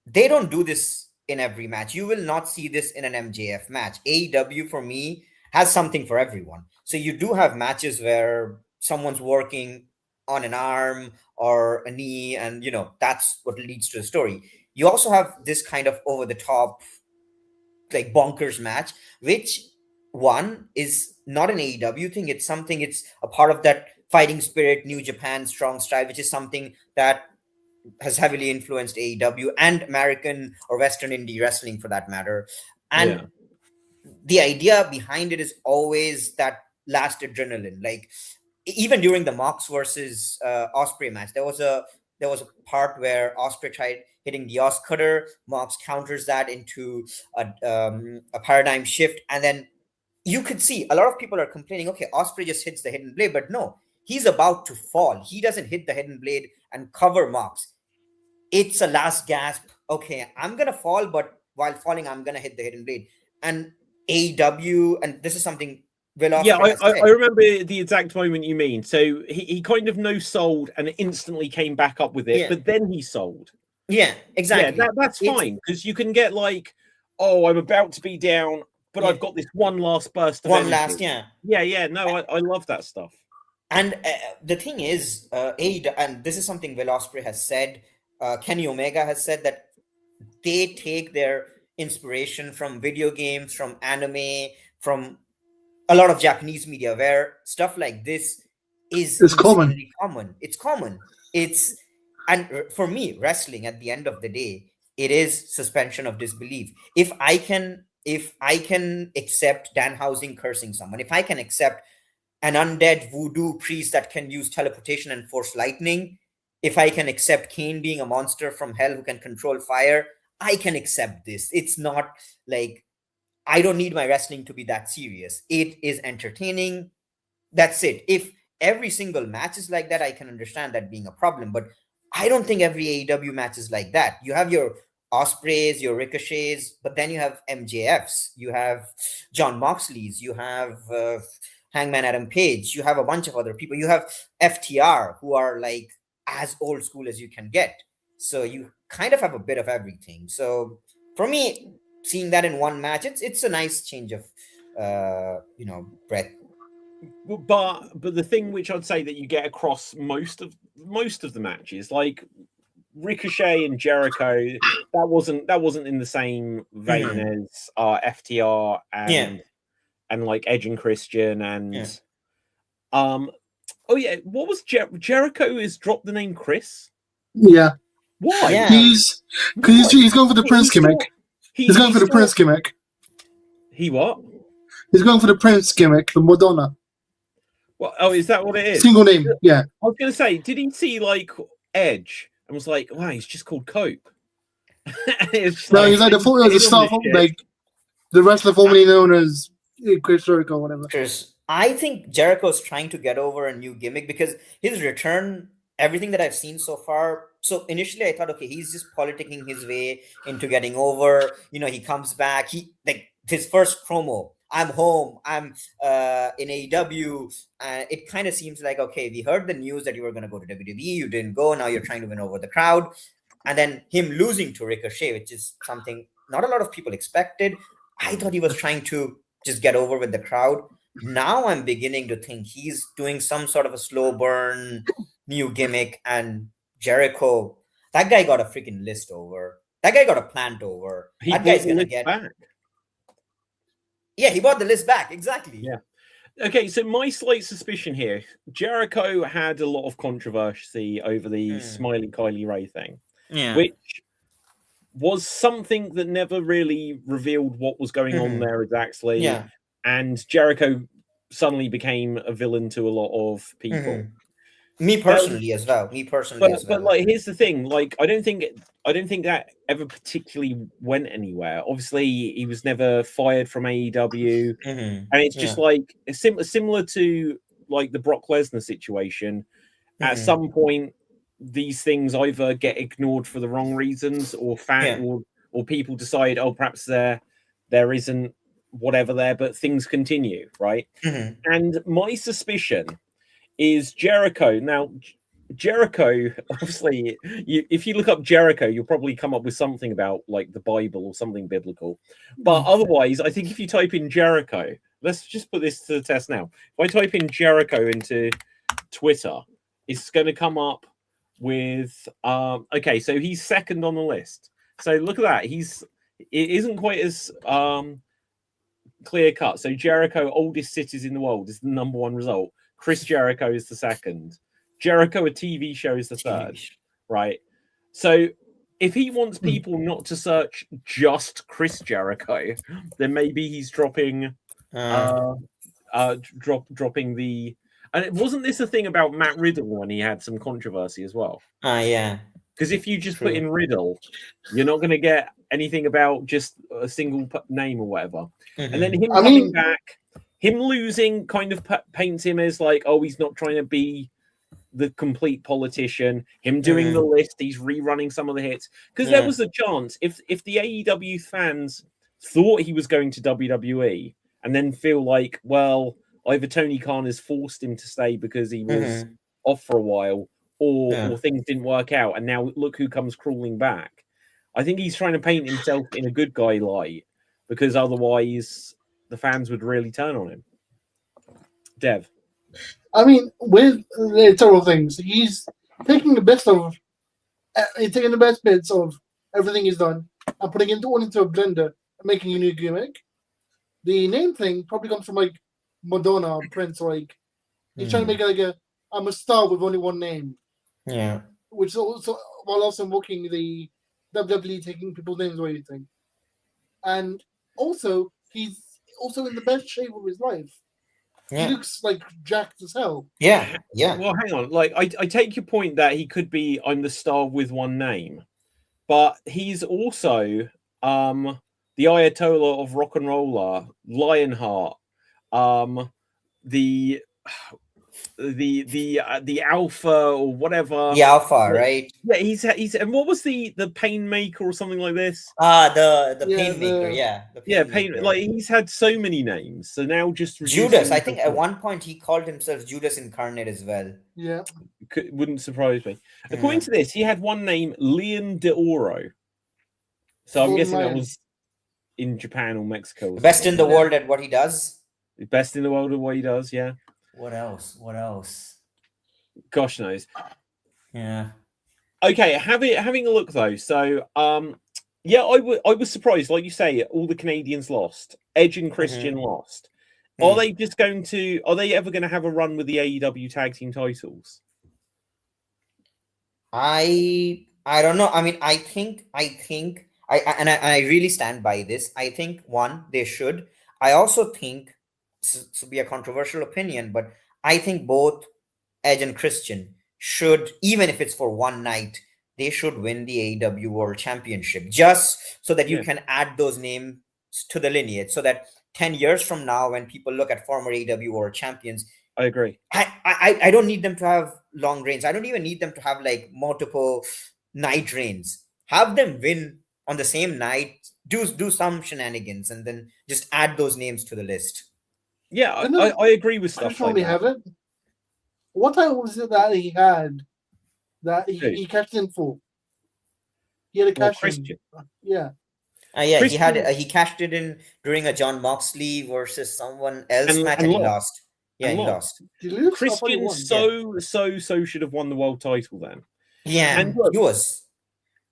they don't do this in every match. You will not see this in an MJF match. AEW for me has something for everyone. So you do have matches where someone's working on an arm or a knee, and that's what leads to the story. You also have this kind of over the top, like bonkers match, which one is not an AEW thing. It's a part of that fighting spirit, New Japan strong style, which is something that has heavily influenced AEW and American or Western indie wrestling for that matter. And the idea behind it is always that last adrenaline. Like even during the Mox versus Osprey match, there was a part where Osprey tried hitting the Os cutter. Mox counters that into a paradigm shift, and then you could see a lot of people are complaining, okay, Osprey just hits the hidden blade, but no, he's about to fall. He doesn't hit the hidden blade and cover Mox. It's a last gasp. Okay, I'm gonna fall, but while falling, I'm gonna hit the hidden blade. And AEW, and this is something Will Ospreay has said. I remember the exact moment you mean. So he kind of no sold and instantly came back up with it, but then he sold. Yeah, exactly. Yeah, that's fine, because you can get like, oh, I'm about to be down, but I've got this one last burst of energy. No, I love that stuff. And the thing is, AEW, and this is something Will Ospreay has said, Kenny Omega has said, that they take their inspiration from video games, from anime, from a lot of Japanese media, where stuff like this is common. It's common. And for me, wrestling at the end of the day, it is suspension of disbelief. If I can accept Danhausen cursing someone, if I can accept an undead voodoo priest that can use teleportation and force lightning, if I can accept Kane being a monster from hell who can control fire, I can accept this. It's not like, I don't need my wrestling to be that serious. It is entertaining. That's it. If every single match is like that, I can understand that being a problem. But I don't think every AEW match is like that. You have your Ospreys, your Ricochets, but then you have MJFs, you have John Moxley's, you have Hangman Adam Page, you have a bunch of other people. You have FTR, who are like as old school as you can get. So you kind of have a bit of everything. So for me, seeing that in one match, it's a nice change of breath. But the thing which I'd say that you get across most of the matches, like Ricochet and Jericho, that wasn't in the same vein as FTR and like Edge and Christian and what was Jericho is dropped the name Chris? Yeah. Why? Yeah. He's going for the Prince gimmick. He's going for the Prince gimmick. He what? He's going for the Prince gimmick, the Madonna. Well, oh, is that what it is? Single name, yeah. I was going to say, did he see like Edge and was like, wow, he's just called Cope? He's like the stuff like the wrestler formerly known as Chris Jericho or whatever. I think Jericho's trying to get over a new gimmick because his return, everything that I've seen so far. So initially I thought, okay, he's just politicking his way into getting over. He comes back. His first promo, I'm home, I'm in AEW. It kind of seems like, okay, we heard the news that you were going to go to WWE. You didn't go. Now you're trying to win over the crowd. And then him losing to Ricochet, which is something not a lot of people expected. I thought he was trying to just get over with the crowd. Now I'm beginning to think he's doing some sort of a slow burn, new gimmick. And Jericho, that guy got a freaking list over. That guy got a plant over. That guy's going to get back. Yeah, he bought the list back. Exactly. Yeah. Okay, so my slight suspicion here, Jericho had a lot of controversy over the Smiley Kylie Ray thing. Yeah. which was something that never really revealed what was going on there exactly. Yeah. And Jericho suddenly became a villain to a lot of people. Me personally as well. Me personally as But well. like, here's the thing: like, I don't think that ever particularly went anywhere. Obviously, he was never fired from AEW, and it's just like similar to like the Brock Lesnar situation. At some point, these things either get ignored for the wrong reasons, or or people decide, oh, perhaps there isn't whatever there, but things continue, right? And my suspicion is Jericho. Now, Jericho, obviously, if you look up Jericho, you'll probably come up with something about like the Bible or something biblical. But otherwise, I think if you type in Jericho, let's just put this to the test now. If I type in Jericho into Twitter, it's going to come up with okay, so he's second on the list. So look at that. It isn't quite as clear cut. So Jericho, oldest cities in the world, is the number one result. Chris Jericho is the second. Jericho, a TV show, is the third. Right. So if he wants people not to search just Chris Jericho, then maybe he's dropping dropping the. And wasn't this a thing about Matt Riddle when he had some controversy as well? Yeah. Because if you just put in Riddle, you're not going to get anything about just a single name or whatever. And then him coming back, him losing kind of paints him as like, oh, he's not trying to be the complete politician. Him doing the list, he's rerunning some of the hits. Because there was a chance, if the AEW fans thought he was going to WWE and then feel like, well, either Tony Khan has forced him to stay because he was off for a while, or things didn't work out, and now look who comes crawling back. I think he's trying to paint himself in a good guy light, because otherwise the fans would really turn on him. Dev. I mean, with several things, he's taking the best bits of everything he's done and putting it all into a blender and making a new gimmick. The name thing probably comes from like Madonna or Prince, like he's trying to make it like I'm a star with only one name. Yeah. Which is also while also invoking the WWE taking people's names away thing. And also he's also in the best shape of his life. Yeah. He looks like jacked as hell. Yeah. Well, hang on. Like, I take your point that he could be I'm the star with one name, but he's also the Ayatollah of rock and roller, Lionheart, the alpha or whatever. The alpha, right? Yeah, he's and what was the pain maker or something like this? The pain maker, pain. Like, he's had so many names, so now just Judas. I think at one point he called himself Judas Incarnate as well. Yeah, wouldn't surprise me. According to this, he had one name, Leon de Oro. So I'm guessing that was in Japan or Mexico. Or best in the world at what he does. Best in the world at what he does. Yeah. What else? Gosh knows. Yeah. Okay, having a look though. So, I was surprised. Like you say, all the Canadians lost. Edge and Christian lost. Are they just going to? Are they ever going to have a run with the AEW tag team titles? I don't know. I mean, I think I really stand by this. I think one, they should. I also think, to be a controversial opinion, but I think both Edge and Christian should, even if it's for one night, they should win the AEW World Championship, just so that you can add those names to the lineage, so that 10 years from now, when people look at former AEW World Champions, I agree. I don't need them to have long reigns. I don't even need them to have like multiple night reigns. Have them win on the same night, do some shenanigans, and then just add those names to the list. Yeah, I agree with stuff like that. Have it. What time was it that he had that he cashed in for? He had a cash in. Yeah. He cashed it in during a John Moxley versus someone else match, and he lost. Yeah, he lost. Christian so should have won the world title then. Yeah, and look, he was.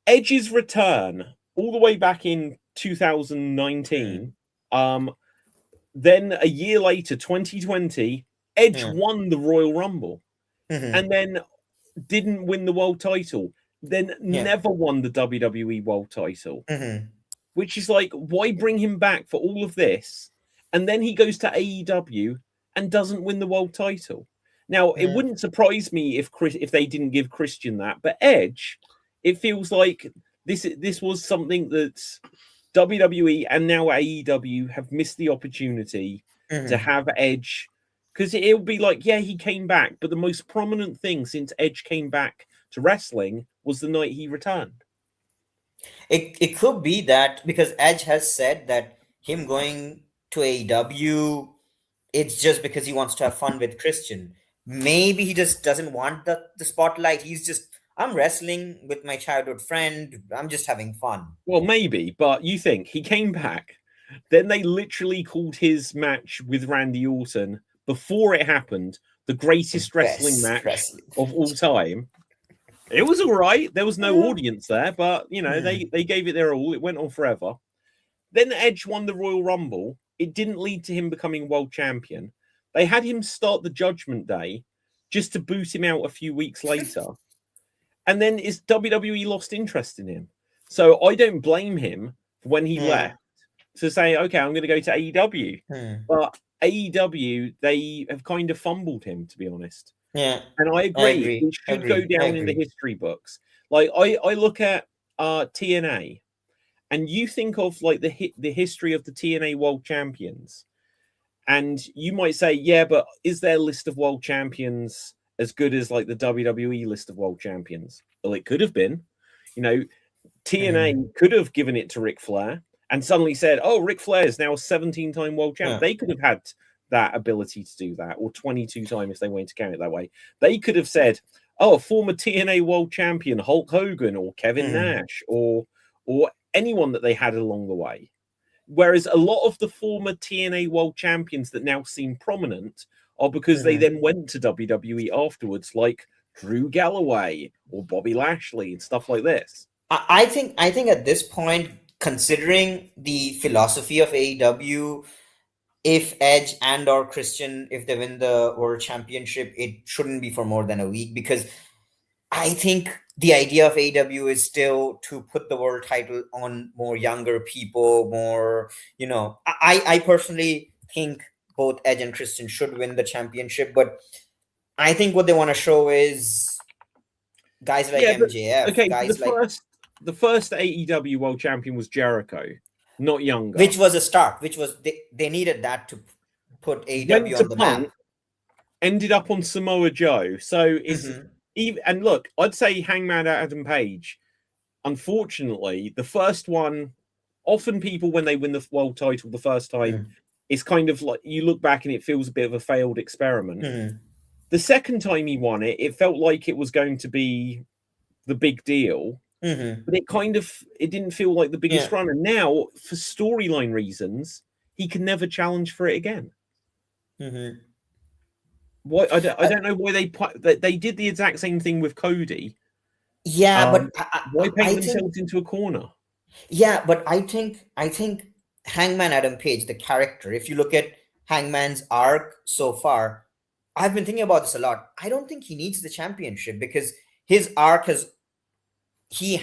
Edge's return all the way back in 2019. Then a year later, 2020, Edge won the Royal Rumble and then didn't win the world title. then Yeah. never won the WWE World title, Mhm. which is like, why bring him back for all of this? And then he goes to AEW and doesn't win the world title. Now, it Yeah. wouldn't surprise me if they didn't give Christian that, but Edge, it feels like this was something that WWE and now AEW have missed the opportunity to Mhm. have Edge, because it'll be like, yeah, he came back, but the most prominent thing since Edge came back to wrestling was the night he returned. It could be that because Edge has said that him going to AEW, it's just because he wants to have fun with Christian. Maybe he just doesn't want the spotlight. He's just, I'm wrestling with my childhood friend. I'm just having fun. Well, maybe, but you think he came back, then they literally called his match with Randy Orton before it happened the greatest wrestling Best match wrestling. of all time. It was all right. There was no audience there, but you know, they gave it their all. It went on forever. Then Edge won the Royal Rumble. It didn't lead to him becoming world champion. They had him start the Judgment Day just to boot him out a few weeks later. And then WWE lost interest in him. So I don't blame him for when he left to say, okay, I'm going to go to AEW. But AEW, they have kind of fumbled him, to be honest. Yeah. And I agree. It should go down in the history books. Like I look at TNA, and you think of like the history of the TNA World Champions, and you might say, yeah, but is their list of world champions as good as like the WWE list of world champions? Well, it could have been. You know, TNA could have given it to Ric Flair and suddenly said, oh, Ric Flair is now a 17-time world champ. They could have had that ability to do that, or 22 times if they wanted to count it that way. They could have said, oh, a former TNA world champion, Hulk Hogan or Kevin Nash or anyone that they had along the way. Whereas a lot of the former TNA world champions that now seem prominent are because they then went to WWE afterwards, like Drew Galloway or Bobby Lashley and stuff like this. I think at this point, considering the philosophy of AEW, if Edge and or Christian, if they win the World Championship, it shouldn't be for more than a week, because I think the idea of AEW is still to put the world title on more younger people, more, you know, I personally think both Edge and Christian should win the championship, but I think what they want to show is guys like MJF, okay, guys the first AEW world champion was Jericho, not younger. Which was a start, which was they needed that to put AEW on the map. Ended up on Samoa Joe. So it's even, and look, I'd say Hangman Adam Page, unfortunately, the first one, often people when they win the world title the first time, it's kind of like you look back and it feels a bit of a failed experiment. The second time he won it, it felt like it was going to be the big deal. But it didn't feel like the biggest run. And now, for storyline reasons, he can never challenge for it again. Why? I don't know why they did the exact same thing with Cody. Yeah, but why paint themselves into a corner? Yeah, but I think Hangman Adam Page, the character, if you look at Hangman's arc so far, I've been thinking about this a lot. I don't think he needs the championship, because his arc he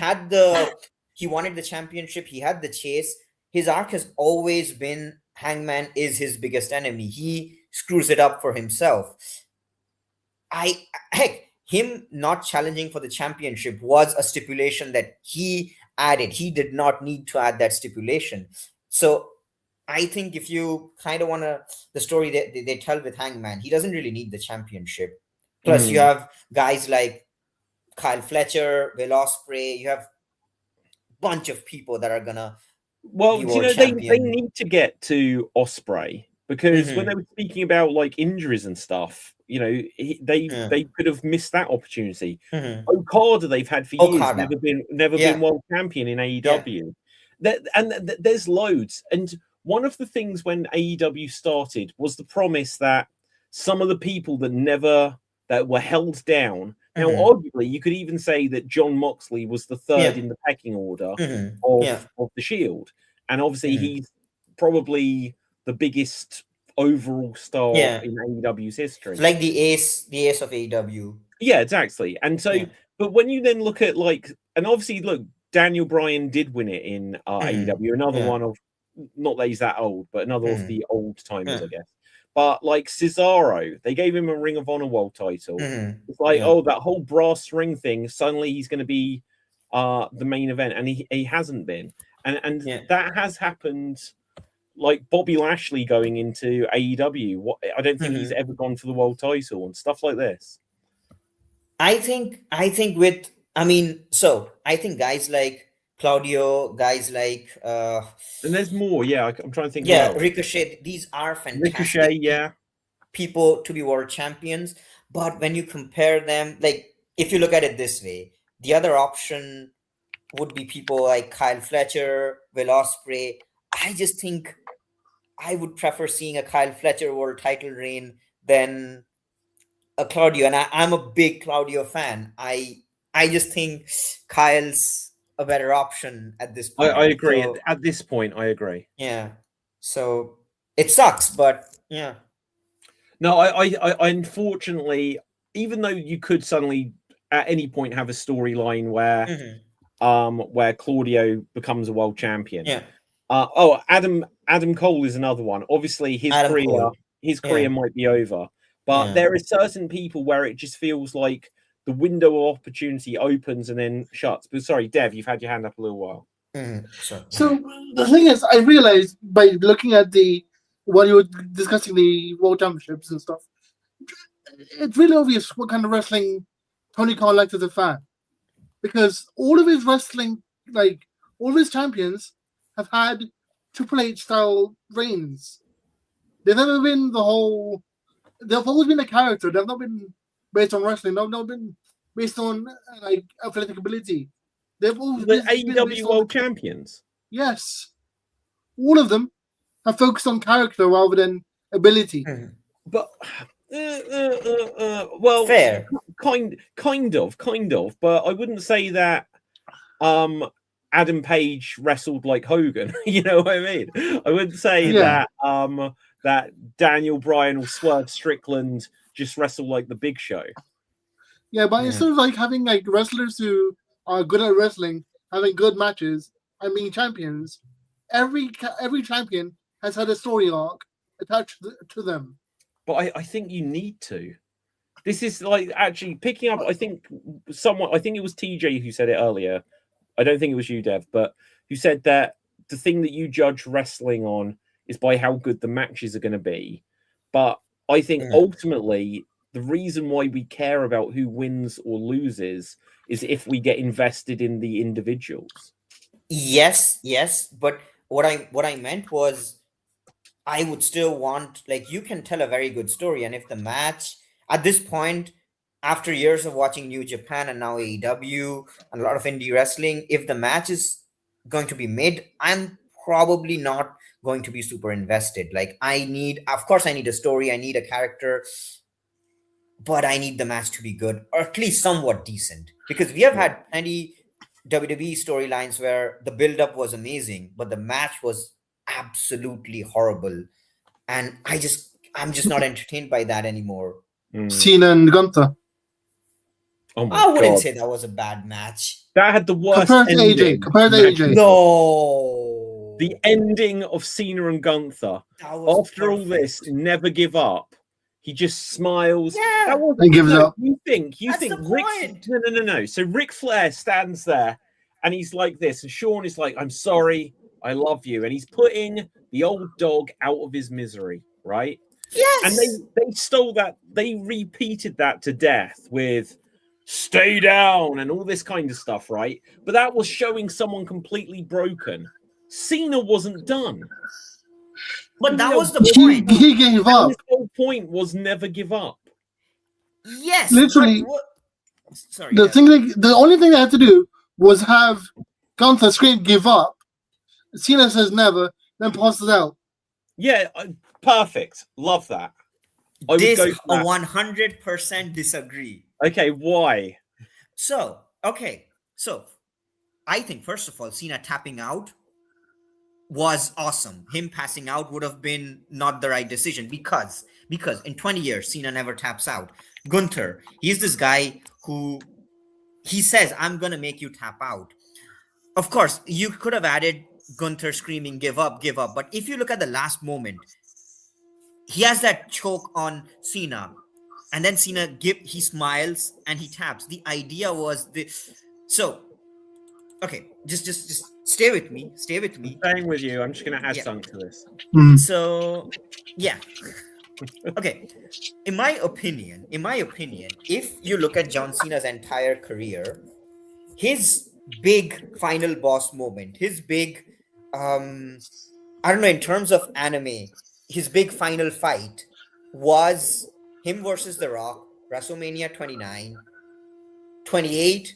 wanted the championship, he had the chase. His arc has always been Hangman is his biggest enemy. He screws it up for himself. Him not challenging for the championship was a stipulation that he added. He did not need to add that stipulation. So I think if you kind of want the story that they tell with Hangman, he doesn't really need the championship. Plus, you have guys like Kyle Fletcher, Will Ospreay. You have a bunch of people that are gonna. Well, you know, they need to get to Ospreay, because when they were speaking about like injuries and stuff, you know, they could have missed that opportunity. Okada, they've had for years, never been world champion in AEW. There's loads. And one of the things when AEW started was the promise that some of the people that were held down. Now, arguably, you could even say that Jon Moxley was the third in the pecking order of the Shield. And obviously, he's probably the biggest overall star in AEW's history. Like the ace of AEW. Yeah, exactly. And so But when you then look at and obviously look, Daniel Bryan did win it in AEW. Another Yeah. one of, not that he's that old, but another of the old timers, Yeah. I guess. But like Cesaro, they gave him a Ring of Honor world title. It's like, Yeah. oh, that whole brass ring thing. Suddenly he's going to be the main event, and he hasn't been. And that has happened. Like Bobby Lashley going into AEW, I don't think he's ever gone for the world title and stuff like this. I think guys like Claudio, guys like and there's more. Yeah, I'm trying to think. Ricochet. These are fantastic Ricochet, people to be world champions. But when you compare them, like if you look at it this way, the other option would be people like Kyle Fletcher, Will Ospreay. I just think I would prefer seeing a Kyle Fletcher world title reign than a Claudio, and I'm a big Claudio fan. I just think Kyle's a better option at this point. I agree. So, at this point, I agree. Yeah. So it sucks, but yeah. No, I unfortunately, even though you could suddenly at any point have a storyline where Claudio becomes a world champion. Yeah. Adam Cole is another one. Obviously, his career might be over. But there are certain people where it just feels like the window of opportunity opens and then shuts. But sorry, Dev, you've had your hand up a little while. So the thing is, I realized by looking at while you were discussing the World Championships and stuff, it's really obvious what kind of wrestling Tony Khan likes as a fan. Because all of his wrestling, like all of his champions, have had Triple H style reigns. They've never been they've always been a character. They've not been based on wrestling. They've not been based on like athletic ability. They've always been AEW World Champions. Yes, all of them have focused on character rather than ability. But well, fair, kind of. But I wouldn't say that. Adam Page wrestled like Hogan. You know what I mean? I wouldn't say that. That Daniel Bryan or Swerve Strickland just wrestle like the Big Show. Yeah, but instead of like having like wrestlers who are good at wrestling, having good matches, and being champions, every champion has had a story arc attached to them. But I think you need to. This is like actually picking up. I think it was TJ who said it earlier. I don't think it was you, Dev, but who said that the thing that you judge wrestling on is by how good the matches are going to be. But I think ultimately the reason why we care about who wins or loses is if we get invested in the individuals. Yes. But what I meant was I would still want, like, you can tell a very good story. And if the match at this point, after years of watching New Japan and now AEW and a lot of indie wrestling, if the match is going to be mid, I'm probably not going to be super invested. Like of course I need a story, I need a character, but I need the match to be good or at least somewhat decent, because we have had plenty WWE storylines where the build-up was amazing, but the match was absolutely horrible. And I'm just not entertained by that anymore. Cena and Gunther. Oh my I wouldn't God. say that was a bad match. That had the worst ending. Compared to AJ. No. The ending of Cena and Gunther. After all this, never give up. He just smiles. Yeah. That wasn't, and gives up. You think point. No. So Ric Flair stands there and he's like this, and Sean is like, I'm sorry, I love you. And he's putting the old dog out of his misery, right? Yes. And they stole that, they repeated that to death with stay down and all this kind of stuff, right? But that was showing someone completely broken. Cena wasn't done. But that was the point. He gave up. His whole point was never give up. Yes. Literally. Sorry. The only thing they had to do was have Gunther scream give up. Cena says never, then passes out. Yeah, perfect. Love that. I would go for that. 100% disagree. Okay, why? So I think, first of all, Cena tapping out was awesome. Him passing out would have been not the right decision because in 20 years, Cena never taps out. Gunther, he's this guy who he says, I'm gonna make you tap out. Of course, you could have added Gunther screaming, give up, give up. But if you look at the last moment, he has that choke on Cena. And then he smiles and he taps. The idea was so okay, just stay with me. Stay with me. Staying with you. I'm just gonna add Yeah. something to this. So yeah. Okay. In my opinion, if you look at John Cena's entire career, his big final boss moment, his big I don't know, in terms of anime, his big final fight was him versus The Rock, WrestleMania 29. 28,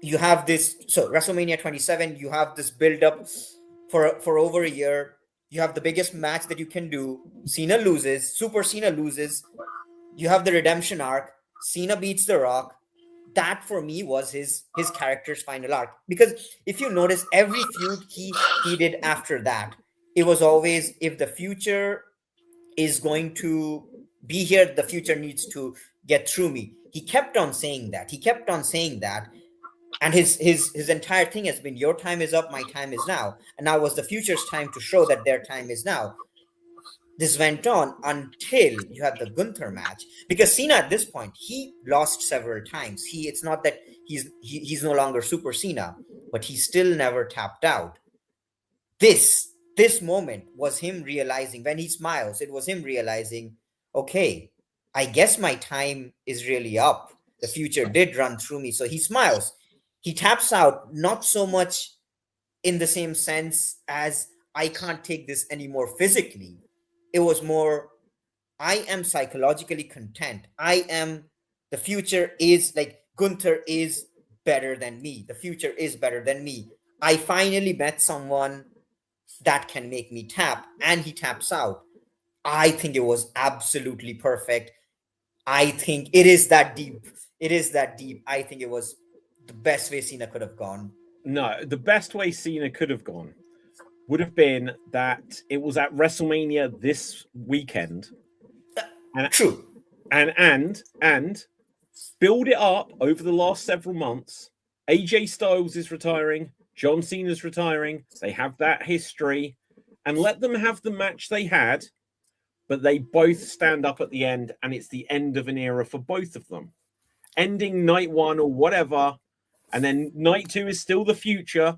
you have this, so WrestleMania 27, you have this build up for over a year. You have the biggest match that you can do. Cena loses, Super Cena loses. You have the redemption arc. Cena beats The Rock. That for me was his character's final arc. Because if you notice, every feud he did after that, it was always, if the future is going to be here, the future needs to get through me. He kept on saying that. And his entire thing has been, your time is up, my time is now. And now was the future's time to show that their time is now. This went on until you had the Gunther match, because Cena at this point, he lost several times. It's not that he's no longer Super Cena, but he still never tapped out. This moment was him realizing, when he smiles, it was him realizing, okay, I guess my time is really up. The future did run through me. So he smiles. He taps out, not so much in the same sense as I can't take this anymore physically. It was more, I am psychologically content. The future is like, Gunther is better than me. The future is better than me. I finally met someone that can make me tap, and he taps out. I think it was absolutely perfect. I think it is that deep. I think it was the best way Cena could have gone. No, the best way Cena could have gone would have been that it was at WrestleMania this weekend. And, true. And build it up over the last several months. AJ Styles is retiring. John Cena's retiring. They have that history. And let them have the match they had, but they both stand up at the end, and it's the end of an era for both of them. Ending night one or whatever, and then night two is still the future,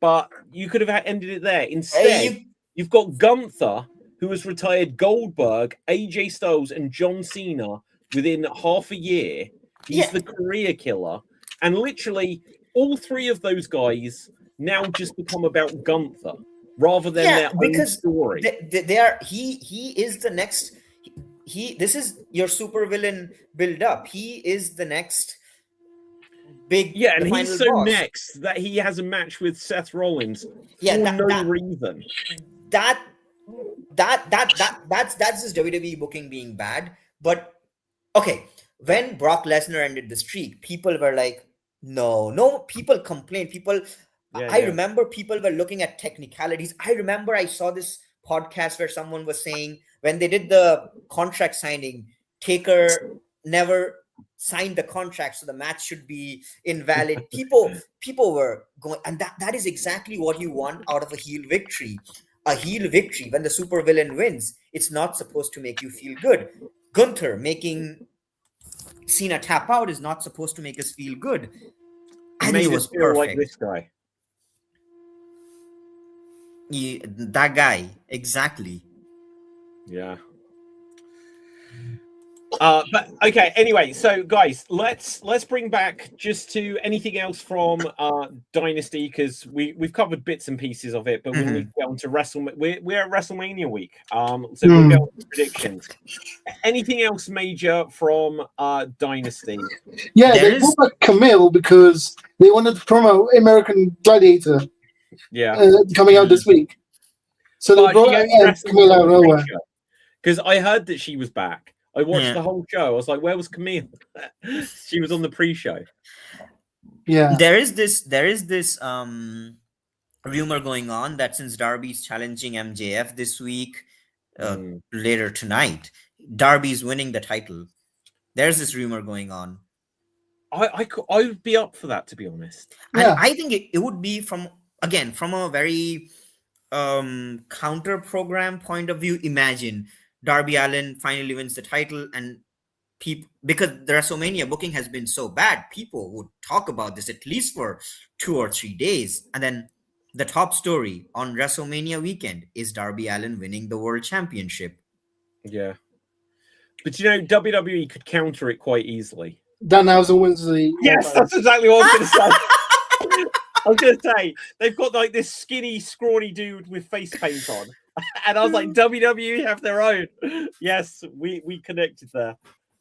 but you could have ended it there. Instead, you've got Gunther, who has retired Goldberg, AJ Styles, and John Cena within half a year. He's the career killer. And literally, all three of those guys now just become about Gunther rather than their own story. They are. He is the next. This is your supervillain build up. He is the next big. Yeah, and he's so boss. Next that he has a match with Seth Rollins for no reason. That's just WWE booking being bad. But okay, when Brock Lesnar ended the streak, people were like, no. People complained. I remember people were looking at technicalities. I remember I saw this podcast where someone was saying, when they did the contract signing, Taker never signed the contract, so the match should be invalid. People were going, and that is exactly what you want out of a heel victory. A heel victory, when the supervillain wins, it's not supposed to make you feel good. Gunther making Cena tap out is not supposed to make us feel good. I think it was perfect. Like this guy. That guy, exactly. Yeah. But okay, anyway, so guys, let's bring back just to anything else from Dynasty, because we've covered bits and pieces of it, but we need to get on to WrestleMania. We're at WrestleMania week, so we'll get on to predictions. Anything else major from Dynasty? Yeah, they brought back Camille because they wanted to promote American Gladiator. Yeah, coming out this week. So they brought Camille out of nowhere. Because I heard that she was back. I watched the whole show. I was like, where was Camille? She was on the pre-show. Yeah. There is this rumor going on that since Darby's challenging MJF this week, later tonight, Darby's winning the title. There's this rumor going on. I would be up for that, to be honest. And Yeah. I think it would be from a very counter program point of view. Imagine Darby Allin finally wins the title, and people, because the WrestleMania booking has been so bad, people would talk about this at least for 2 or 3 days, and then the top story on WrestleMania weekend is Darby Allin winning the World Championship. Yeah. But WWE could counter it quite easily. Danhausen wins the. Yes, that's exactly what I was going to say. I was going to say, they've got like this skinny, scrawny dude with face paint on. And I was like, WWE have their own. Yes, we connected there.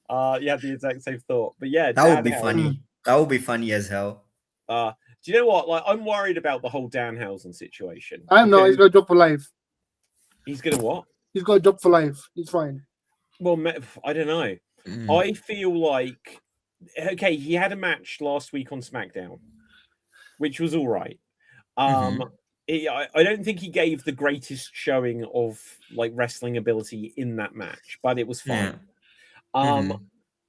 You had the exact same thought. But yeah, That would be Danhausen. funny. That would be funny as hell. Do you know what? Like, I'm worried about the whole Danhausen situation. I don't know. He's because got a job for life. He's going to what? He's got a job for life. He's fine. Well, I don't know. I feel like, okay, he had a match last week on SmackDown, which was all right. I don't think he gave the greatest showing of like wrestling ability in that match, but it was fine. Yeah.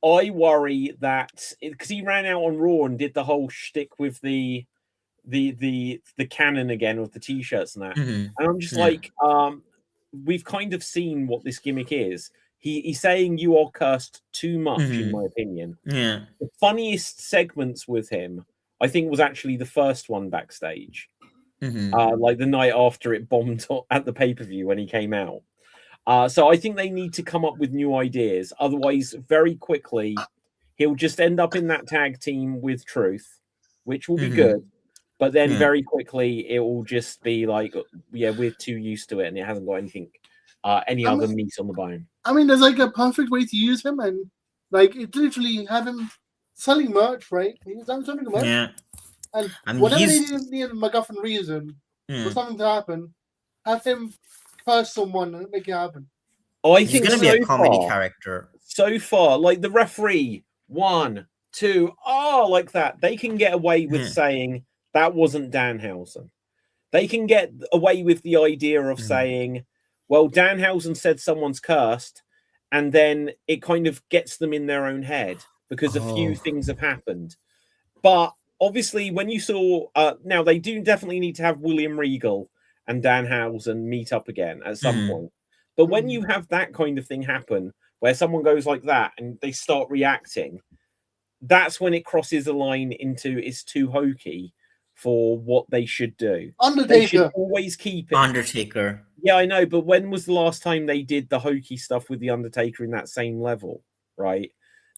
I worry that because he ran out on Raw and did the whole shtick with the cannon again with the t-shirts and that, and I'm just like, we've kind of seen what this gimmick is. He's saying you are cursed too much, in my opinion. Yeah. The funniest segments with him, I think, was actually the first one backstage. Like the night after it bombed at the pay-per-view when he came out. So I think they need to come up with new ideas. Otherwise, very quickly, he'll just end up in that tag team with Truth, which will be good. But then very quickly, it will just be like, yeah, we're too used to it, and it hasn't got anything, any other meat on the bone. I mean, there's like a perfect way to use him, and like it's literally have him selling merch, right? He's selling merch. Yeah. And I mean, whatever he's- they need a MacGuffin reason for something to happen, have him curse someone and make it happen. Oh, I He's think going to be a so comedy far- character. So far, like the referee, 1, 2, like that. They can get away with saying that wasn't Danhausen. They can get away with the idea of saying, well, Danhausen said someone's cursed, and then it kind of gets them in their own head because a few things have happened. But obviously, when you saw, now they do definitely need to have William Regal and Danhausen meet up again at some point. But when you have that kind of thing happen, where someone goes like that and they start reacting, that's when it crosses a line into it's too hokey for what they should do. They should Undertaker. always keep it. Undertaker. Yeah, I know, but when was the last time they did the hokey stuff with the Undertaker in that same level, right?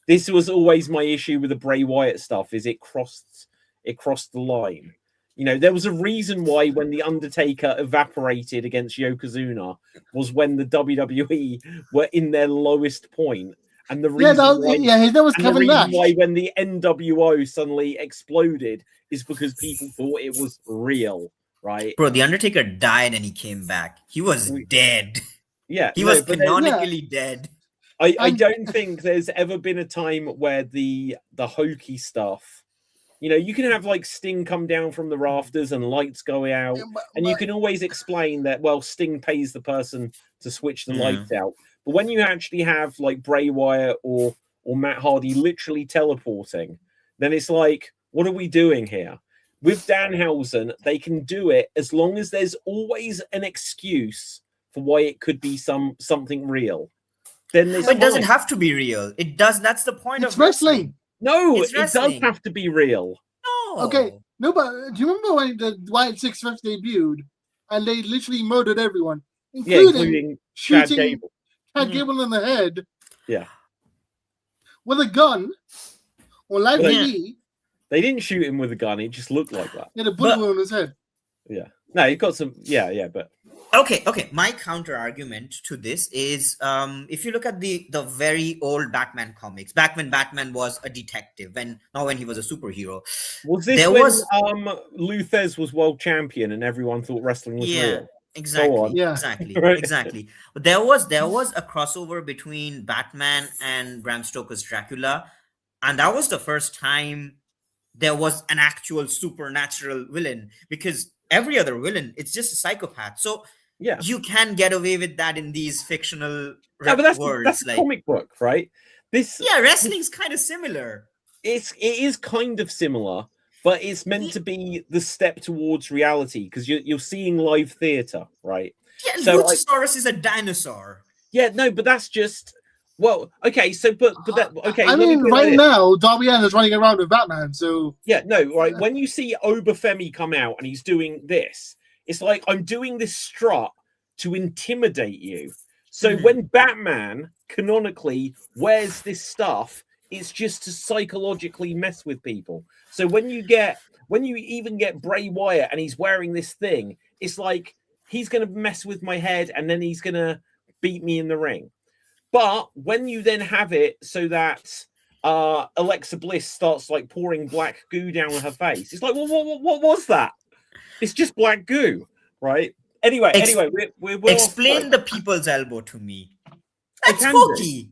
This was always my issue with the Bray Wyatt stuff, is it crossed the line. You know, there was a reason why when the Undertaker evaporated against Yokozuna was when the WWE were in their lowest point. And the reason that was Kevin Nash. why when the NWO suddenly exploded is because people thought it was real, right? Bro, the Undertaker died and he came back. He was dead. Yeah, He was canonically dead. I don't think there's ever been a time where the hokey stuff, you know, you can have like Sting come down from the rafters and lights go out, and you can always explain that, well, Sting pays the person to switch the lights out. But when you actually have like Bray Wyatt or Matt Hardy literally teleporting, then it's like, what are we doing here? With Danhausen, they can do it as long as there's always an excuse for why it could be something real. Then But it doesn't have to be real. It does. That's the point It's of wrestling. No, It's it does wrestling. have to be real. No. Okay, no, but do you remember when the Wyatt Six first debuted and they literally murdered everyone, Including Chad shooting Gable. Chad Gable in the head Yeah. with a gun on live Well, TV? They didn't shoot him with a gun. It just looked like that. He had a bullet But- wound on his head. Yeah. No, he got some. Yeah, but Okay. My counter argument to this is, if you look at the very old Batman comics, back when Batman was a detective, not when he was a superhero. was this There when was- Lou Thez was world champion and everyone thought wrestling was Yeah, real? Go exactly. on. Yeah. Exactly. Right. Exactly. But there was a crossover between Batman and Bram Stoker's Dracula, and that was the first time there was an actual supernatural villain, because every other villain, it's just a psychopath. So Yeah. you can get away with that in these fictional Yeah, but that's worlds. a comic book, right? This Yeah, wrestling's kind of similar. it is kind of similar, but it's meant to be the step towards reality because you're seeing live theater, right? Yeah, So Luchasaurus is a dinosaur. yeah, no, but that's just okay. So, but that okay. I let me mean, put it like right this. now, Darby Allin is running around with Batman, so Yeah, no, right. When you see Obafemi come out and he's doing this, it's like I'm doing this strut to intimidate you. So when Batman canonically wears this stuff, it's just to psychologically mess with people. So when you even get Bray Wyatt and he's wearing this thing, it's like he's gonna mess with my head and then he's gonna beat me in the ring. But when you then have it so that Alexa Bliss starts like pouring black goo down her face, it's like, well, what was that? It's just black goo, right? Anyway, we're explain the people's elbow to me. That's hokey.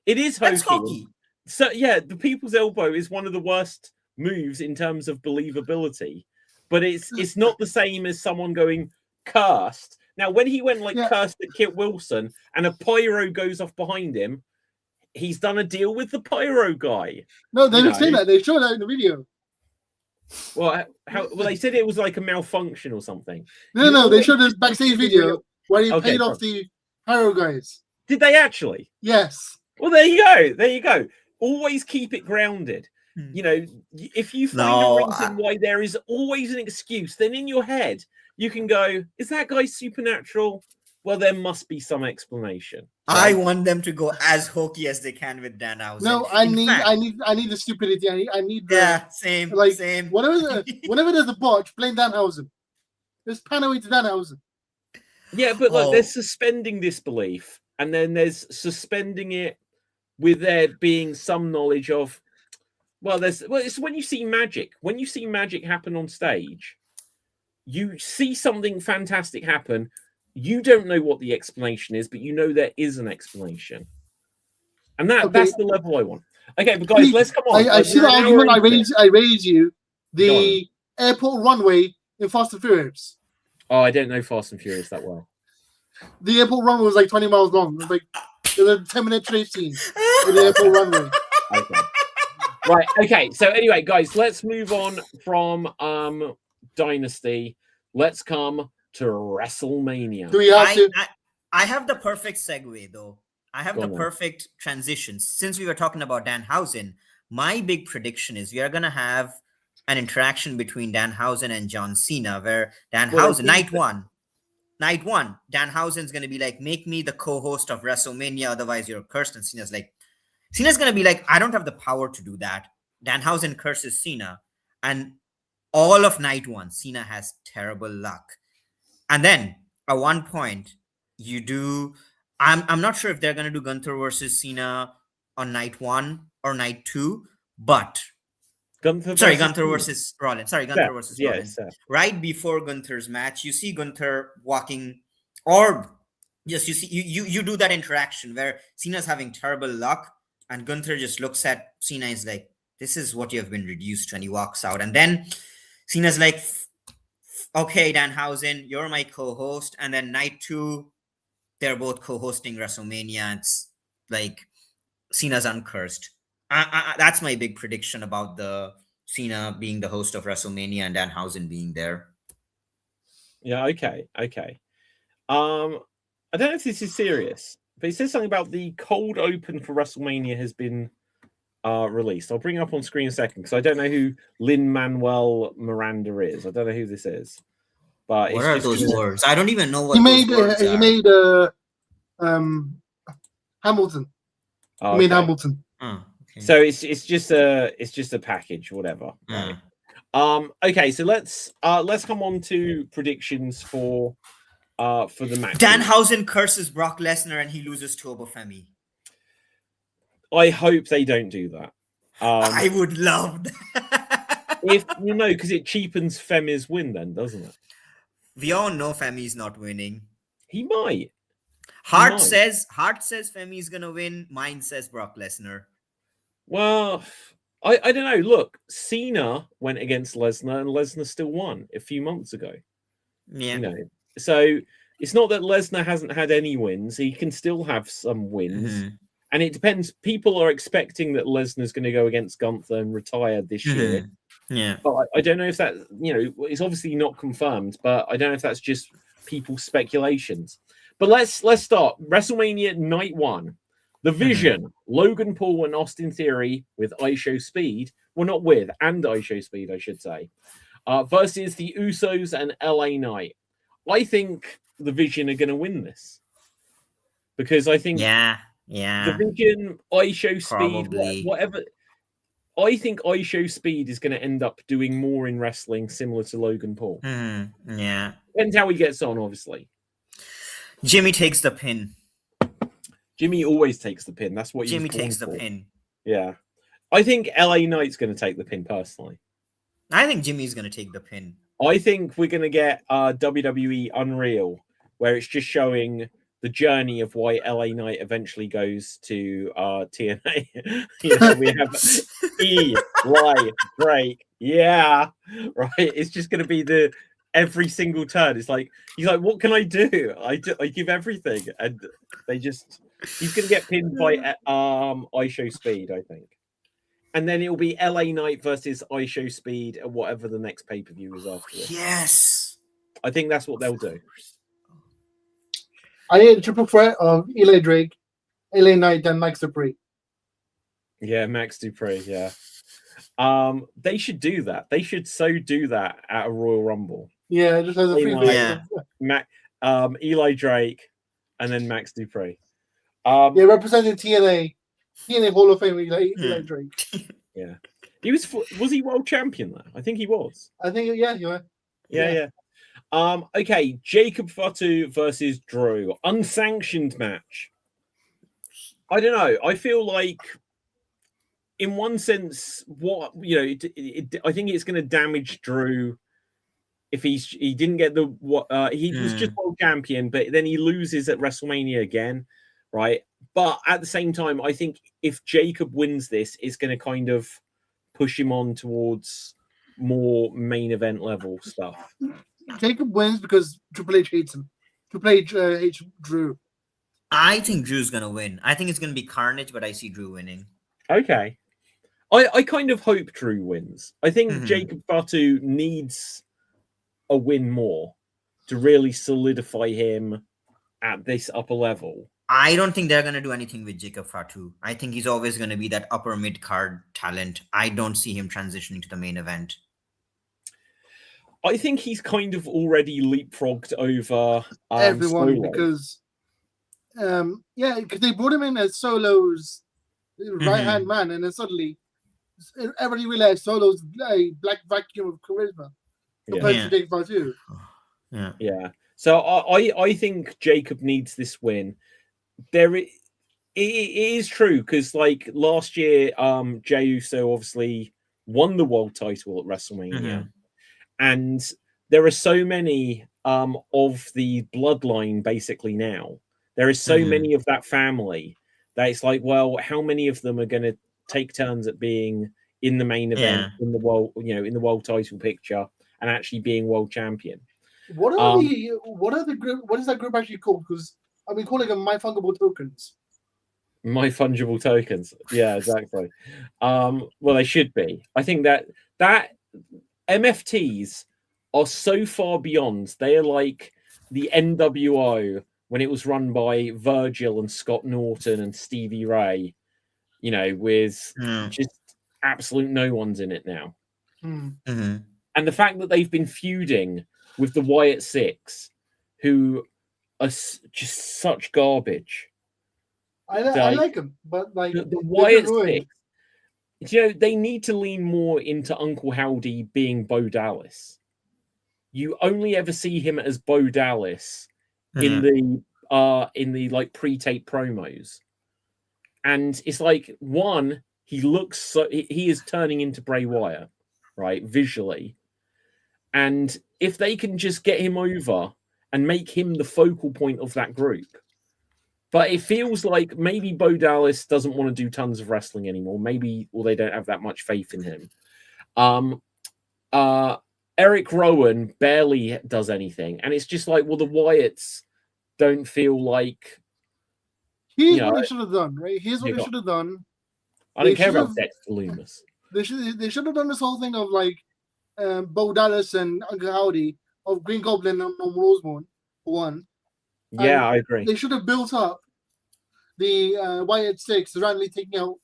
It is That's hokey. hokey. So yeah, the people's elbow is one of the worst moves in terms of believability, but it's not the same as someone going cursed. Now, when he went like cursed at Kit Wilson and a pyro goes off behind him, he's done a deal with the pyro guy. No, they didn't say that. They showed that in the video. Well, they said it was like a malfunction or something. No, they showed a backstage video where he paid off the pyro guys. Did they actually? Yes. Well, there you go. There you go. Always keep it grounded. You know, if you find a reason why there is always an excuse, then in your head you can go, "Is that guy supernatural?" Well, there must be some explanation. Right? I want them to go as hokey as they can with Danhausen. No, I need the stupidity. I need the same. Whenever there's a botch, blame Danhausen. Just pan away to Danhausen. Yeah, but look, there's suspending disbelief, and then there's suspending it with there being some knowledge of. It's when you see magic. When you see magic happen on stage, you see something fantastic happen. You don't know what the explanation is, but you know there is an explanation. And that's the level I want. Okay, but guys, let's come on. I see the argument I raised you. The airport runway in Fast and Furious. Oh, I don't know Fast and Furious that well. The airport runway was like 20 miles long. It was like a 10-minute chase scene in the airport runway. Okay. Right, okay. So anyway, guys, let's move on from Dynasty. Let's come to WrestleMania. Do we have to? I have the perfect segue, though. I have the perfect transition. Since we were talking about Danhausen, my big prediction is we are going to have an interaction between Danhausen and John Cena, where Danhausen, night one, Danhausen's going to be like, make me the co-host of WrestleMania, otherwise you're cursed. And Cena's going to be like, I don't have the power to do that. Danhausen curses Cena. And all of night one, Cena has terrible luck. And then at one point, you do. I'm not sure if they're going to do Gunther versus Cena on night one or night two, but Gunther versus Rollins. Gunther versus Rollins. Right before Gunther's match, you see Gunther walking, or yes, you do that interaction where Cena's having terrible luck, and Gunther just looks at Cena, is like, "This is what you have been reduced to," and he walks out, and then Cena's like, okay, Danhausen, you're my co-host. And then night two, they're both co-hosting WrestleMania. It's like Cena's uncursed. That's my big prediction about the Cena being the host of WrestleMania and Danhausen being there. Yeah, okay. I don't know if this is serious, but it says something about the cold open for WrestleMania has been released. I'll bring it up on screen in a second because I don't know who Lin-Manuel Miranda is. I don't know who this is. But what are those words? I don't even know what he made. He made Hamilton. Oh, he made Hamilton. Oh, okay. So it's just a package, whatever. Right? Okay, so let's come on to predictions for the match. Danhausen curses Brock Lesnar and he loses to Obafemi. I hope they don't do that. I would love that. Because it cheapens Femi's win then, doesn't it? We all know Femi's not winning. He might. Heart says Femi's gonna win. Mine says Brock Lesnar. Well, I don't know. Look, Cena went against Lesnar and Lesnar still won a few months ago. Yeah. So it's not that Lesnar hasn't had any wins. He can still have some wins. And it depends. People are expecting that Lesnar's going to go against Gunther and retire this year. Yeah. But I don't know if that, it's obviously not confirmed, but I don't know if that's just people's speculations. But let's start. WrestleMania night 1. The Vision, Logan Paul and Austin Theory with ISO Speed. Well, not with, and ISO Speed, I should say. Versus the Usos and LA Knight. I think the Vision are going to win this. Because I think the Vision, ISO Speed, Probably. whatever. I think ISO Speed is going to end up doing more in wrestling similar to Logan Paul. Yeah. Depends how he gets on, obviously. Jimmy takes the pin. Jimmy always takes the pin. That's what Jimmy he's takes the for. pin. Yeah. I think LA Knight's going to take the pin personally. I think Jimmy's going to take the pin. I think we're going to get WWE Unreal, where it's just showing the journey of why LA Knight eventually goes to TNA. We have Eli Drake. Yeah. Right. It's just going to be every single turn. It's like, he's like, what can I do? I give everything. And he's going to get pinned by ISO Speed, I think. And then it'll be LA Knight versus ISO Speed at whatever the next pay-per-view is after this. Yes. I think that's what they'll do. I need a triple threat of Eli Drake, LA Knight, and Max Dupree. Yeah, Max Dupree, yeah. They should do that. They should do that at a Royal Rumble. Yeah, just as a free Eli Drake, and then Max Dupree. Representing TNA Hall of Fame Eli Drake. Yeah, was he world champion though? I think he was. I think you were. Yeah. Okay, Jacob Fatu versus Drew, unsanctioned match. I don't know. I feel like, in one sense, I think it's going to damage Drew if he didn't get he was just world champion, but then he loses at WrestleMania again, right? But at the same time, I think if Jacob wins this, it's going to kind of push him on towards more main event level stuff. Jacob wins because Triple H hates him. Triple H hates Drew. I think Drew's going to win. I think it's going to be Carnage, but I see Drew winning. Okay. I kind of hope Drew wins. I think Jacob Fatu needs a win more to really solidify him at this upper level. I don't think they're going to do anything with Jacob Fatu. I think he's always going to be that upper mid-card talent. I don't see him transitioning to the main event. I think he's kind of already leapfrogged over everyone Solo. because they brought him in as Solo's right-hand man, and then suddenly everybody realized Solo's a black vacuum of charisma compared to Jacob Fatu. Yeah. So I think Jacob needs this win. It is true because like last year, Jey Uso obviously won the world title at WrestleMania, and there are so many of the bloodline basically now. There is so many of that family that it's like, well, how many of them are going to take turns at being in the main event in the world, in the world title picture and actually being world champion? What is that group actually called? Because I've been calling them My Fungible Tokens. My Fungible Tokens. Yeah, exactly. Well, they should be. I think that MFTs are so far beyond. They are like the NWO when it was run by Virgil and Scott Norton and Stevie Ray, with just absolute no ones in it now. And the fact that they've been feuding with the Wyatt Six, who are just such garbage. I like them, but like the Wyatt Six, they need to lean more into Uncle Howdy being Bo Dallas. You only ever see him as Bo Dallas in the like pre-tape promos, and it's like he looks he is turning into Bray Wyatt, right, visually, and if they can just get him over and make him the focal point of that group. But it feels like maybe Bo Dallas doesn't want to do tons of wrestling anymore. Or they don't have that much faith in him. Eric Rowan barely does anything. And it's just like, well, the Wyatts don't feel like Here's what they should have done, right? Here's what Yeah, they should have done. I don't They care about should've- Dexter Loomis. They should have done this whole thing of like Bo Dallas and Uncle Howdy of Green Goblin and Rosemont for one. Yeah, I agree. They should have built up the Wyatt Six randomly taking out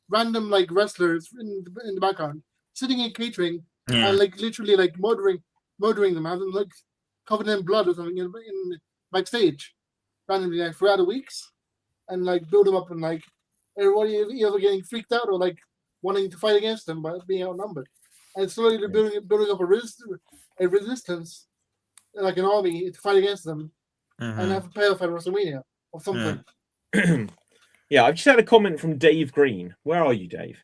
random like wrestlers in the background, sitting in catering and like literally like murdering them, having like covered in blood or something in backstage randomly like throughout the weeks, and like build them up and like everybody either getting freaked out or like wanting to fight against them by being outnumbered, and slowly building up a resistance like an army to fight against them, and have a payoff at WrestleMania or something. Yeah, I've just had a comment from Dave Green. Where are you, Dave?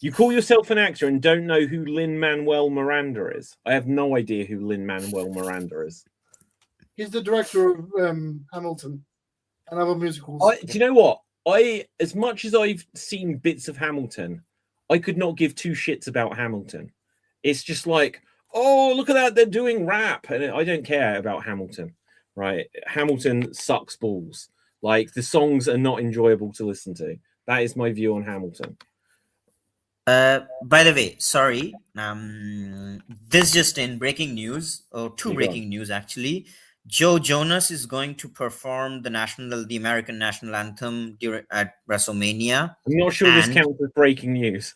You call yourself an actor and don't know who Lin-Manuel Miranda is. I have no idea who Lin-Manuel Miranda is. He's the director of Hamilton and other musicals. Do you know what? As much as I've seen bits of Hamilton, I could not give two shits about Hamilton. It's just like, oh, look at that, they're doing rap. And I don't care about Hamilton, right? Hamilton sucks balls. Like, the songs are not enjoyable to listen to. That is my view on Hamilton. By the way, sorry. This just in breaking news, or breaking news actually. Joe Jonas is going to perform the American national anthem at WrestleMania. I'm not sure this counts as breaking news.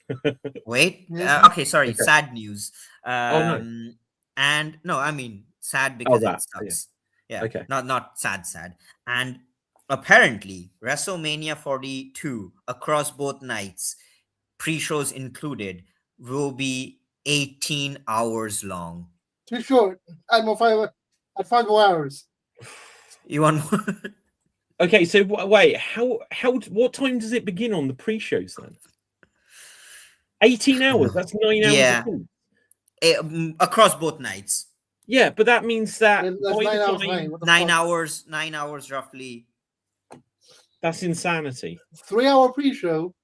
Wait. Okay, sorry. Okay. Sad news. No. And no, I mean sad because it sucks. Yeah. Okay. Not sad. And apparently, WrestleMania 42 across both nights, pre-shows included, will be 18 hours long. Too short. Add 5 more hours. You want more? Okay, so wait, what time does it begin on the pre-shows then? 18 hours. That's 9 hours. Yeah. Across both nights. Yeah, but that means that 9 hours roughly. That's insanity. 3 hour pre-show.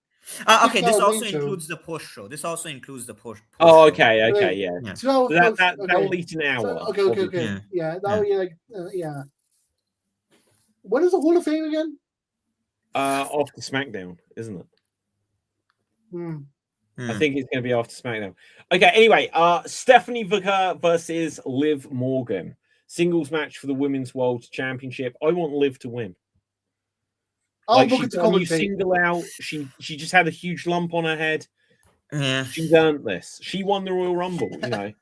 Okay, this also includes the post show. Oh, okay, yeah. 2 hours. That'll eat an hour. Okay. Yeah, that would be like, yeah. What is the Hall of Fame again? After SmackDown, isn't it? I think it's going to be after SmackDown. Okay, anyway, Stephanie Vicker versus Liv Morgan. Singles match for the Women's World Championship. I want Liv to win. Like, you single out. She just had a huge lump on her head. Yeah, she's earned this. She won the Royal Rumble. You know.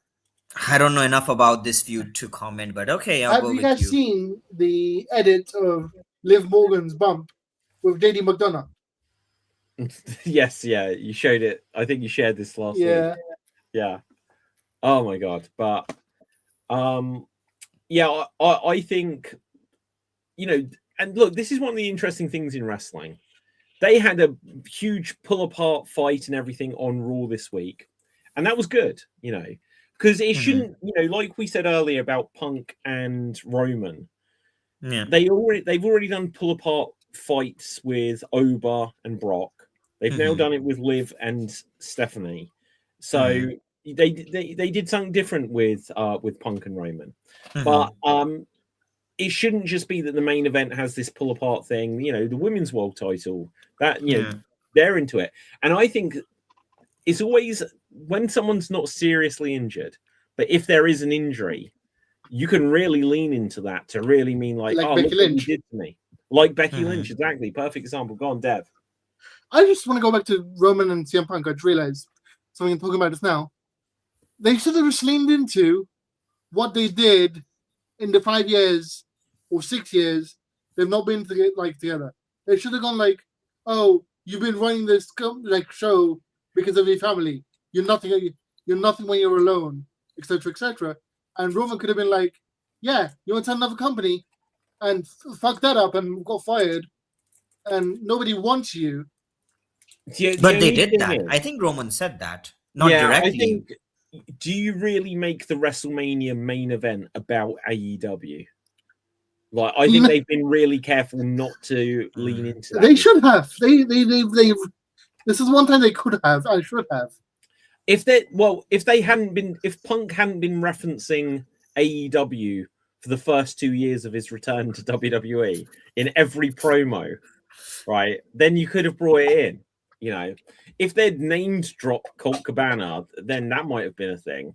I don't know enough about this feud to comment, but okay, I'll go with you. Have you guys seen the edit of Liv Morgan's bump with JD McDonough? Yes, yeah, you showed it. I think you shared this last week. Yeah. Oh my god, but yeah, I think, you know. And look, this is one of the interesting things in wrestling. They had a huge pull-apart fight and everything on Raw this week. And that was good, you know, because it shouldn't, you know, like we said earlier about Punk and Roman. Yeah. They've already done pull-apart fights with Oba and Brock. They've now done it with Liv and Stephanie. So they did something different with Punk and Roman. But it shouldn't just be that the main event has this pull apart thing, you know, the women's world title, that, you know, they're into it. And I think it's always when someone's not seriously injured, but if there is an injury, you can really lean into that to really mean like oh, Becky look Lynch. what you did to me. Like Becky Lynch, exactly. Perfect example. Go on, Dev. I just want to go back to Roman and CM Punk. I just realized something I'm talking about this now. They should have just leaned into what they did in the 5 years or 6 years they've not been together. They should have gone like, oh, you've been running this show because of your family. You're nothing when you're alone, etc., etc. And Roman could have been like, yeah, you want to start another company and fuck that up and got fired and nobody wants you. But they did that. I think Roman said that. Not directly. I think, do you really make the WrestleMania main event about AEW? Like, I think they've been really careful not to lean into that. They should have. They this is one time they could have. I should have. If Punk hadn't been referencing AEW for the first 2 years of his return to WWE in every promo, right? Then you could have brought it in. You know, if they'd named dropped Colt Cabana, then that might have been a thing.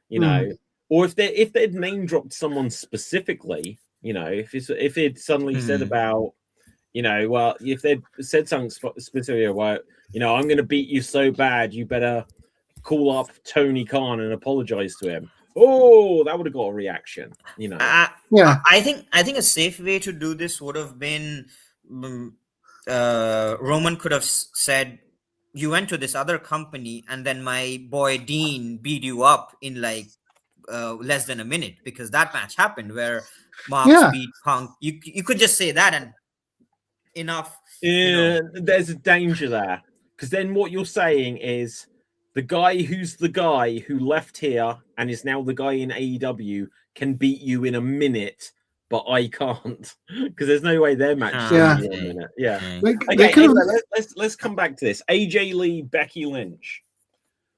You know, or if they'd name dropped someone specifically, you know, if it suddenly said about, you know, well, if they'd said something specifically about, you know, I'm going to beat you so bad, you better call up Tony Khan and apologize to him. Oh, that would have got a reaction, you know. Yeah. I think a safe way to do this would have been Roman could have said, you went to this other company and then my boy Dean beat you up in like less than a minute, because that match happened where Mox beat Punk. You could just say that and enough. Yeah, there's a danger there, because then what you're saying is the guy who left here and is now the guy in AEW can beat you in a minute, but I can't, because there's no way their match is going to be 1 minute. Yeah. Okay. Anyway, let's come back to this. AJ Lee, Becky Lynch.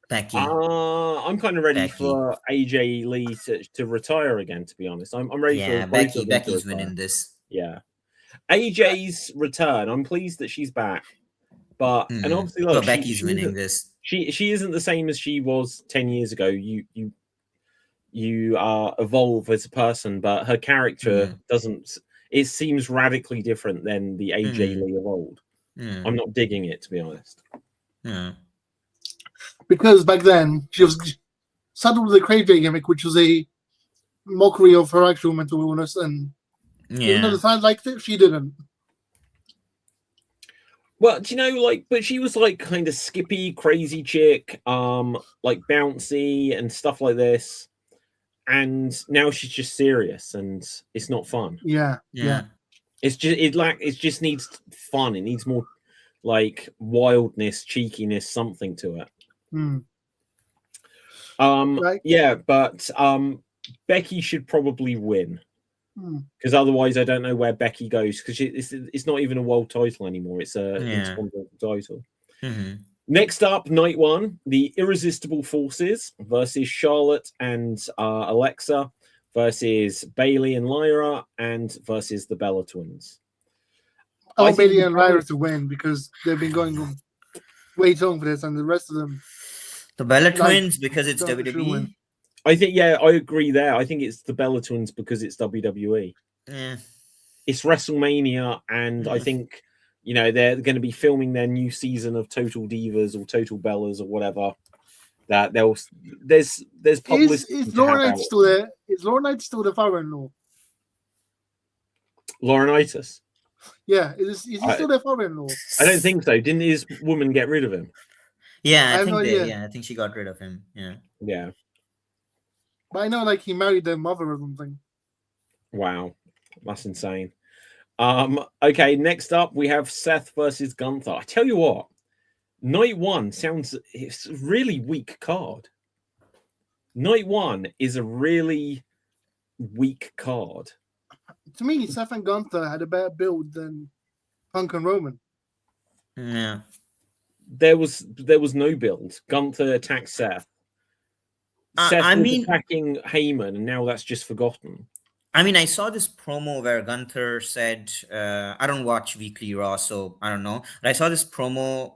Becky. I'm kind of ready for AJ Lee to retire again. To be honest, I'm ready for Becky. Becky's winning this. Yeah. AJ's return. I'm pleased that she's back, but and obviously, look, Becky's winning this. She isn't the same as she was 10 years ago. You evolve as a person, but her character doesn't. It seems radically different than the AJ Lee of old. I'm not digging it, to be honest. Because back then she was started with the Cravey gimmick, which was a mockery of her actual mental illness, and even though the fans liked it, she didn't. Well, do you know, like, but she was like kind of skippy, crazy chick, like bouncy and stuff like this. And now she's just serious, and it's not fun. Yeah. It just needs fun. It needs more like wildness, cheekiness, something to it. But Becky should probably win, because otherwise I don't know where Becky goes, because it's not even a world title anymore. It's a intercontinental title. Next up, night one, the Irresistible Forces versus Charlotte and Alexa versus Bailey and Lyra and versus the Bella Twins. I want Bailey and Lyra to win, because they've been going way too long for this, and the rest of them. The Bella Twins, because it's WWE. I think, I agree there. I think it's the Bella Twins because it's WWE. Yeah. It's WrestleMania, and I think, you know, they're going to be filming their new season of Total Divas or Total Bellas or whatever. That there's publicity. Is Lauren Knight still there? Is Lauren Knight still the father-in-law? Laurinaitis. Yeah, is he still their father-in-law? I don't think so. Didn't his woman get rid of him? Yeah, I think she got rid of him. Yeah. But I know, like, he married their mother or something. Wow, that's insane. Okay, next up we have Seth versus Gunther. I tell you what, night one it's a really weak card. Night one is a really weak card. To me, Seth and Gunther had a better build than Punk and Roman. Yeah. There was no build. Gunther attacked Seth. Seth was attacking Heyman, and now that's just forgotten. I mean, I saw this promo where Gunther said, I don't watch Weekly Raw, so I don't know. But I saw this promo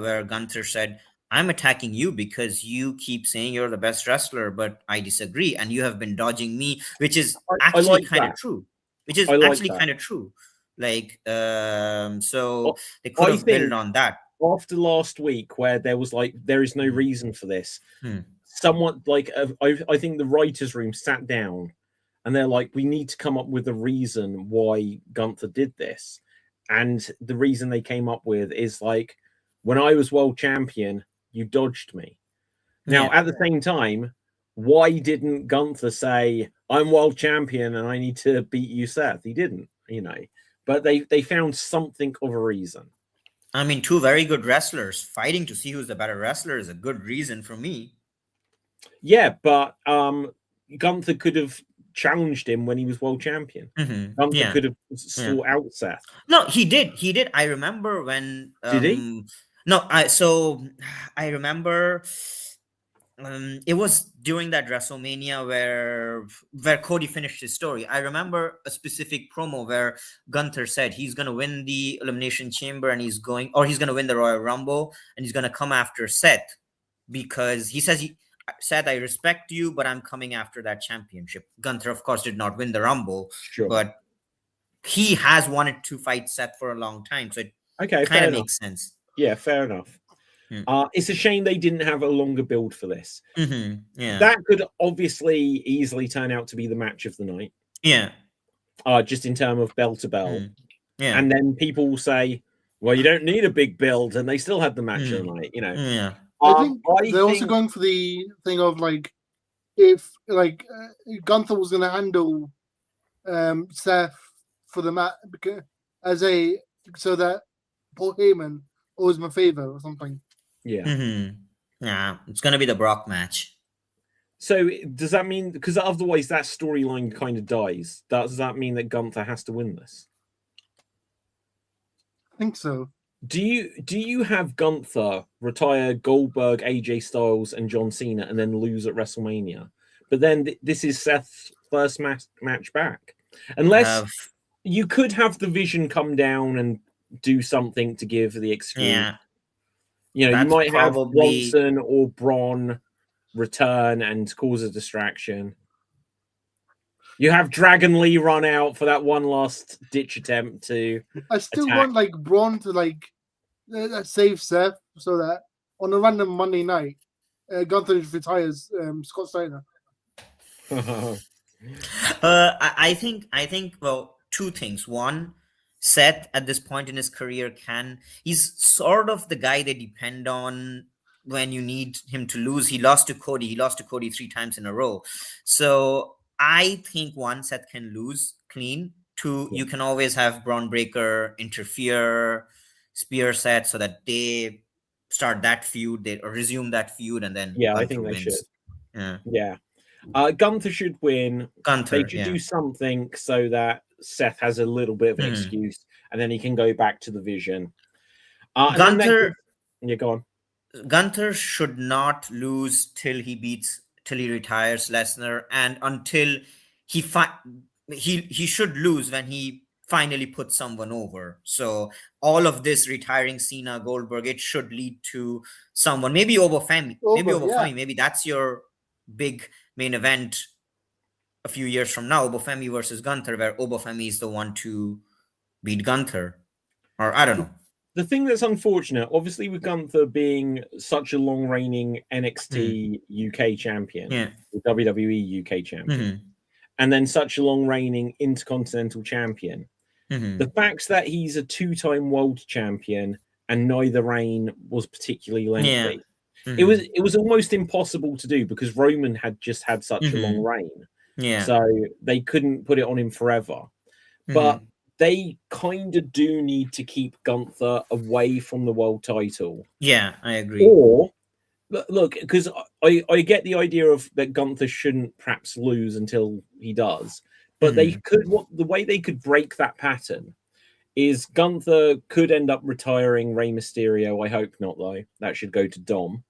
where Gunther said, I'm attacking you because you keep saying you're the best wrestler, but I disagree. And you have been dodging me, which is actually kind of true. Which is actually kind of true. Like, so they could have built on that. After last week, where there was like, there is no reason for this. Someone like, I think the writers' room sat down and they're like, we need to come up with a reason why Gunther did this. And the reason they came up with is like, when I was world champion, you dodged me. Now, at the same time, why didn't Gunther say, I'm world champion and I need to beat you, Seth? He didn't, you know. But they found something of a reason. I mean, two very good wrestlers fighting to see who's the better wrestler is a good reason for me. Yeah, but Gunther could have challenged him when he was world champion. Gunther could have sought out Seth. No, he did. I remember when. Did he? No, I remember it was during that WrestleMania where Cody finished his story. I remember a specific promo where Gunther said he's gonna win the Elimination Chamber and he's gonna win the Royal Rumble and he's gonna come after Seth because he says Seth, I respect you, but I'm coming after that championship. Gunther, of course, did not win the Rumble, Sure. but he has wanted to fight Seth for a long time, so it Okay, kind fair of enough. makes sense. Yeah, fair enough. It's a shame they didn't have a longer build for this. Yeah, That could obviously easily turn out to be the match of the night. yeah. Just in terms of bell to bell. Yeah. And then people will say, well, you don't need a big build, and they still had the match of the night, you know. Yeah. I think they're also going for the thing of like, if like Gunther was going to handle Seth for the match so that Paul Heyman owes him a favor or something. Yeah. Yeah, it's going to be the Brock match. So does that mean, because otherwise that storyline kind of dies, does that mean that Gunther has to win this? I think so. Do you have Gunther retire Goldberg, AJ Styles, and John Cena, and then lose at WrestleMania? But then this is Seth's first match back, unless you could have the Vision come down and do something to give the excuse. Yeah, you know, you might have Bronson or Braun return and cause a distraction. You have Dragon Lee run out for that one last ditch attempt to. I still want like Braun to like save Seth so that on a random Monday night, Gunther retires Scott Steiner. I think well, two things. One, Seth at this point in his career he's sort of the guy they depend on when you need him to lose. He lost to Cody 3 times in a row. So I think one, Seth can lose clean. Two, you can always have Braun Breaker interfere, spear Seth so that they start that feud, they resume that feud, and then Gunther I think they wins. should. Yeah. Gunther should win. They should do something so that Seth has a little bit of an excuse, and then he can go back to the Vision. Gunther, go on. Gunther should not lose till he retires Lesnar, and until he should lose when he finally puts someone over. So all of this retiring Cena, Goldberg, it should lead to someone, maybe Obafemi. Maybe that's your big main event a few years from now, Obafemi versus Gunther, where Obafemi is the one to beat Gunther. Or I don't know. The thing that's unfortunate, obviously, with Gunther being such a long-reigning NXT UK champion, the WWE UK champion, and then such a long-reigning Intercontinental champion, the fact that he's a 2-time world champion and neither reign was particularly lengthy, it was almost impossible to do because Roman had just had such a long reign. So they couldn't put it on him forever. But they kind of do need to keep Gunther away from the world title. Yeah, I agree. Or, look, because I get the idea of that Gunther shouldn't perhaps lose until he does. But they could, the way they could break that pattern is Gunther could end up retiring Rey Mysterio. I hope not, though. That should go to Dom.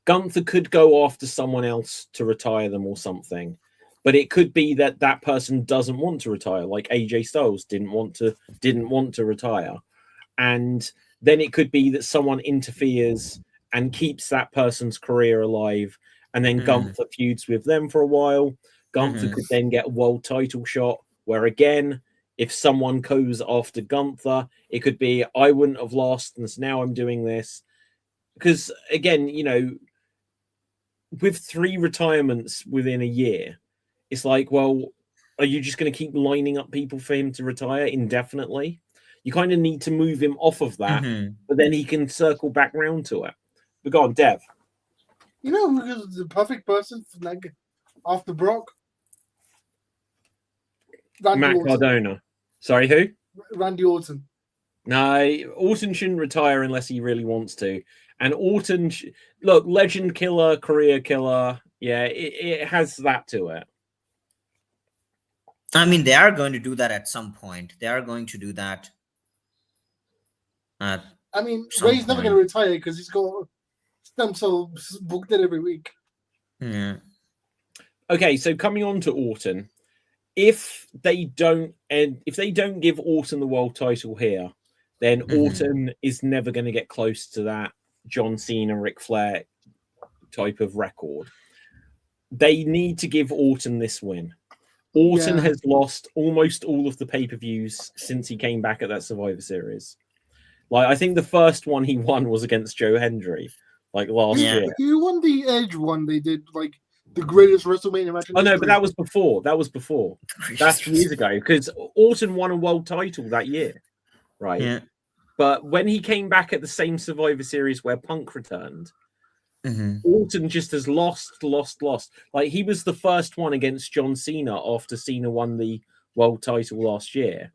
Gunther could go after someone else to retire them or something. But it could be that that person doesn't want to retire, like AJ Styles didn't want to retire. And then it could be that someone interferes and keeps that person's career alive. And then Gunther feuds with them for a while. Gunther could then get a world title shot where, again, if someone goes after Gunther, it could be, I wouldn't have lost, and so now I'm doing this. Because, again, you know, with 3 retirements within a year, it's like, well, are you just going to keep lining up people for him to retire indefinitely? You kind of need to move him off of that, but then he can circle back round to it. But go on, Dev. You know who is the perfect person for like after Brock? Matt Cardona. Sorry, who? Randy Orton. No, Orton shouldn't retire unless he really wants to. And Orton, look, legend killer, career killer. Yeah, it has that to it. I mean, they are going to do that at some point. They are going to do that. I mean, Ray's never going to retire because he's got stem cell booked it every week. Yeah. Okay, so coming on to Orton, if they don't give Orton the world title here, then Orton is never going to get close to that John Cena, Ric Flair type of record. They need to give Orton this win. Orton has lost almost all of the pay-per-views since he came back at that Survivor Series. Like, I think the first one he won was against Joe Hendry, like last year. You won the Edge one. They did like the greatest WrestleMania match. Oh no, but that was before. That's years ago, because Orton won a world title that year, right? Yeah. But when he came back at the same Survivor Series where Punk returned, Orton just has lost. Like, he was the first one against John Cena after Cena won the world title last year,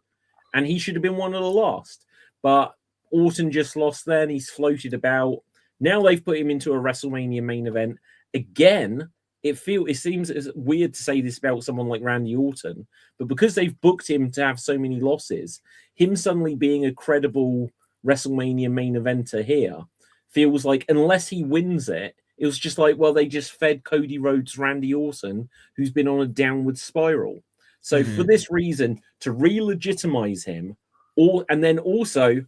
and he should have been one of the last. But Orton just lost then. He's floated about. Now they've put him into a WrestleMania main event again. It seems weird to say this about someone like Randy Orton, but because they've booked him to have so many losses, him suddenly being a credible WrestleMania main eventer here feels like, unless he wins it, it was just like, well, they just fed Cody Rhodes Randy Orton, who's been on a downward spiral. So for this reason, to re-legitimize him, and then also,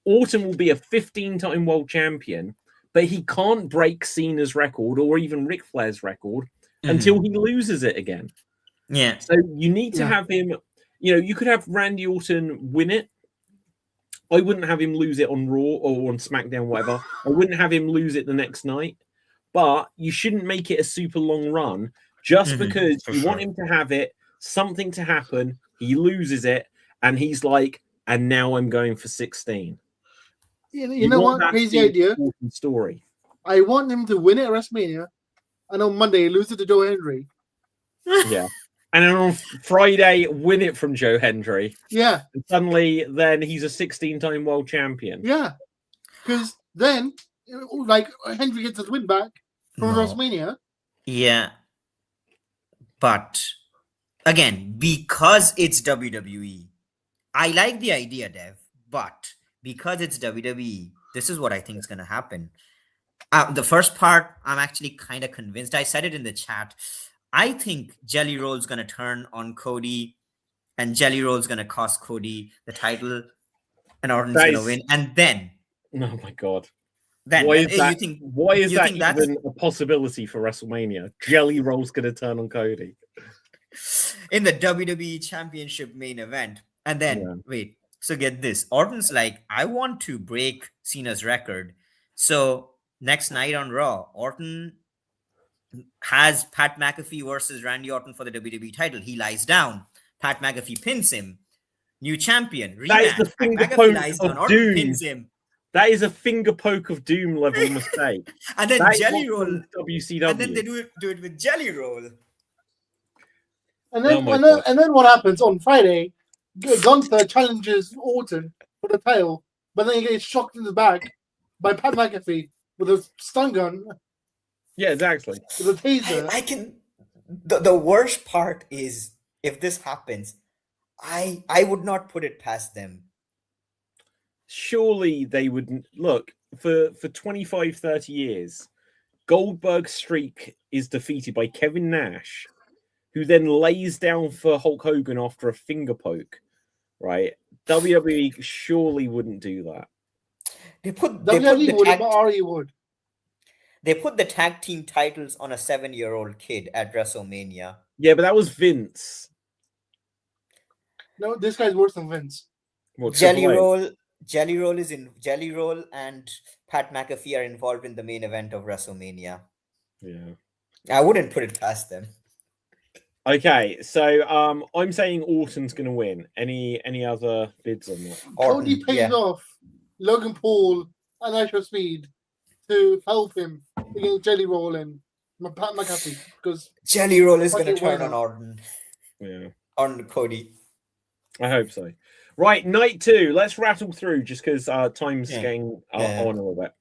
Orton will be a 15-time world champion, but he can't break Cena's record or even Ric Flair's record until he loses it again. Yeah. So you need to have him, you could have Randy Orton win it. I wouldn't have him lose it on Raw or on SmackDown, whatever. I wouldn't have him lose it the next night. But you shouldn't make it a super long run just because you want him to have it, something to happen, he loses it, and he's like, and now I'm going for 16. You know what? Crazy idea. Story. I want him to win it at WrestleMania, and on Monday lose it to Joe Hendry. Yeah. And then on Friday, win it from Joe Hendry. Yeah. And suddenly, then he's a 16-time world champion. Yeah. Because then, like, Hendry gets his win back from WrestleMania. Yeah. But, again, because it's WWE, I like the idea, Dev, but because it's WWE, this is what I think is going to happen. The first part, I'm actually kind of convinced. I said it in the chat. I think Jelly Roll's going to turn on Cody, and Jelly Roll's going to cost Cody the title, and Orton's going to win. And then... Oh, my God. Then, why is that that's even a possibility for WrestleMania? Jelly Roll's going to turn on Cody. In the WWE Championship main event. And then, wait. So get this. Orton's like, I want to break Cena's record. So next night on Raw, Orton has Pat McAfee versus Randy Orton for the WWE title. He lies down. Pat McAfee pins him. New champion. Rematch. That is the finger poke of doom. Pins him. That is a finger poke of doom level mistake. And then Jelly Roll. WCW. And then they do it with Jelly Roll. And then what happens on Friday? Gunther challenges Orton for the title, but then he gets shocked in the back by Pat McAfee with a stun gun. Yeah, exactly. With a taser. I can. The worst part is, if this happens, I would not put it past them. Surely they would look for 25, 30 years. Goldberg's streak is defeated by Kevin Nash, who then lays down for Hulk Hogan after a finger poke, right? WWE surely wouldn't do that. They put but RE would. They put the tag team titles on a 7-year-old kid at WrestleMania. Yeah, but that was Vince. No, this guy's worse than Vince. What, Jelly Roll and Pat McAfee are involved in the main event of WrestleMania. Yeah. I wouldn't put it past them. Okay, so I'm saying Orton's going to win. Any other bids on that? Cody paid off Logan Paul and Nitro Speed to help him against Jelly Roll and Pat McAfee, because Jelly Roll is going to turn on Orton. Yeah. On Cody. I hope so. Right, night 2. Let's rattle through just because time's getting on a little bit.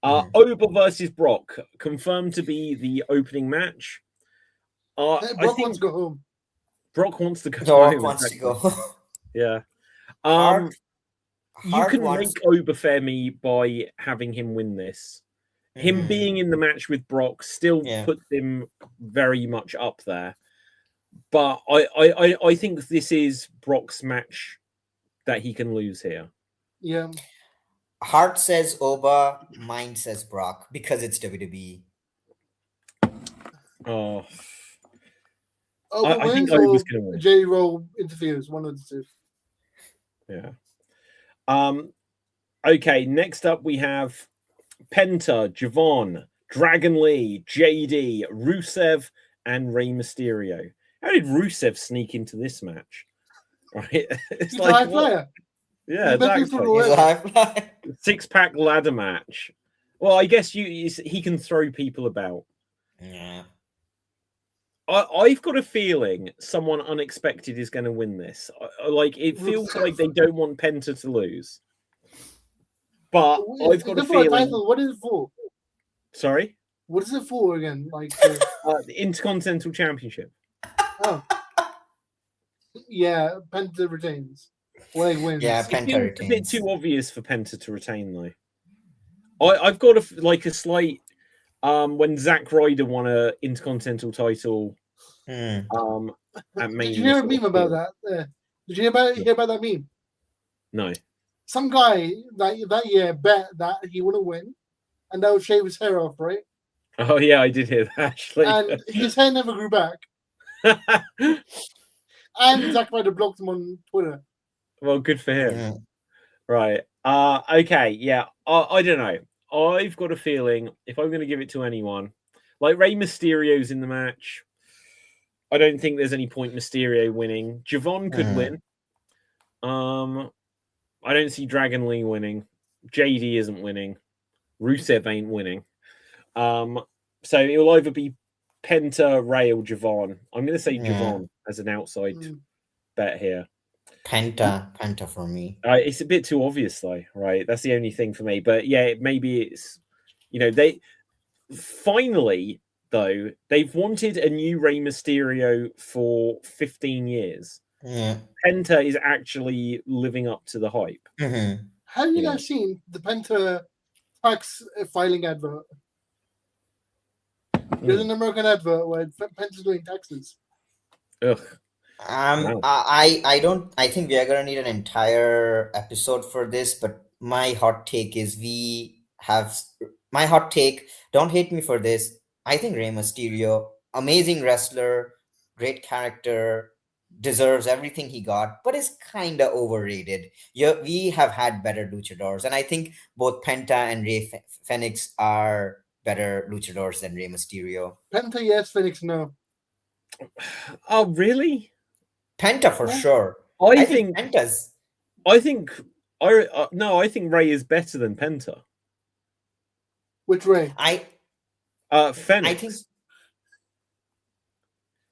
Oba versus Brock, confirmed to be the opening match. Brock wants to go home. Brock wants to go home. Brock wants to go. Yeah. You can make Oba fair me by having him win this. him being in the match with Brock still Yeah. puts him very much up there. But I think this is Brock's match that he can lose here. Yeah. Heart says Oba, mind says Brock because it's WWE. Oh, Oba I think wins Oba's or going to win. J Roll interferes. One of the two. Yeah. Okay, next up we have Penta, Javon, Dragon Lee, JD, Rusev, and Rey Mysterio. How did Rusev sneak into this match? Right, it's He's a high what? flyer. Yeah, He's better exactly. than He's a high flyer. 6-pack ladder match. Well, I guess he can throw people about. Yeah. I've got a feeling someone unexpected is going to win this. Like it feels like they don't want Penta to lose, but I've got a feeling. Title. What is it for? Sorry, what is it for again? Like the Intercontinental Championship. Oh, yeah, Penta retains. Well, he wins. Yeah, It Penta feels a retains. bit too obvious for Penta to retain, though. I've got a slight. When Zack Ryder won a Intercontinental title. At Did Mania, you hear a sort of meme about thing. that? Did you hear about that meme? No. Some guy that year bet that he wouldn't win, and that would shave his hair off, right? Oh yeah, I did hear that actually. And his hair never grew back. And Zack Ryder blocked him on Twitter. Well, good for him. Yeah. Right. Okay. Yeah. I don't know. I've got a feeling if I'm going to give it to anyone, like Rey Mysterio's in the match, I don't think there's any point Mysterio winning. Javon could win. I don't see Dragon Lee winning. JD isn't winning. Rusev ain't winning. So it'll either be Penta, Ray, or Javon. I'm going to say Javon as an outside bet here. Penta for me. It's a bit too obvious, though, right? That's the only thing for me. But yeah, maybe it's, they finally, though, they've wanted a new Rey Mysterio for 15 years. Yeah. Penta is actually living up to the hype. Mm-hmm. Have you guys seen the Penta tax filing advert? There's an American advert where Penta's doing taxes. Ugh. Wow. I think we are gonna need an entire episode for this, but my hot take is don't hate me for this. I think Rey Mysterio, amazing wrestler, great character, deserves everything he got, but is kind of overrated. We have had better luchadors, and I think both Penta and Rey Fenix are better luchadors than Rey Mysterio. Penta, yes. Phoenix, no. Oh, really? Penta for sure. I think Penta's. I think Ray is better than Penta. Which Ray? Fenix. I think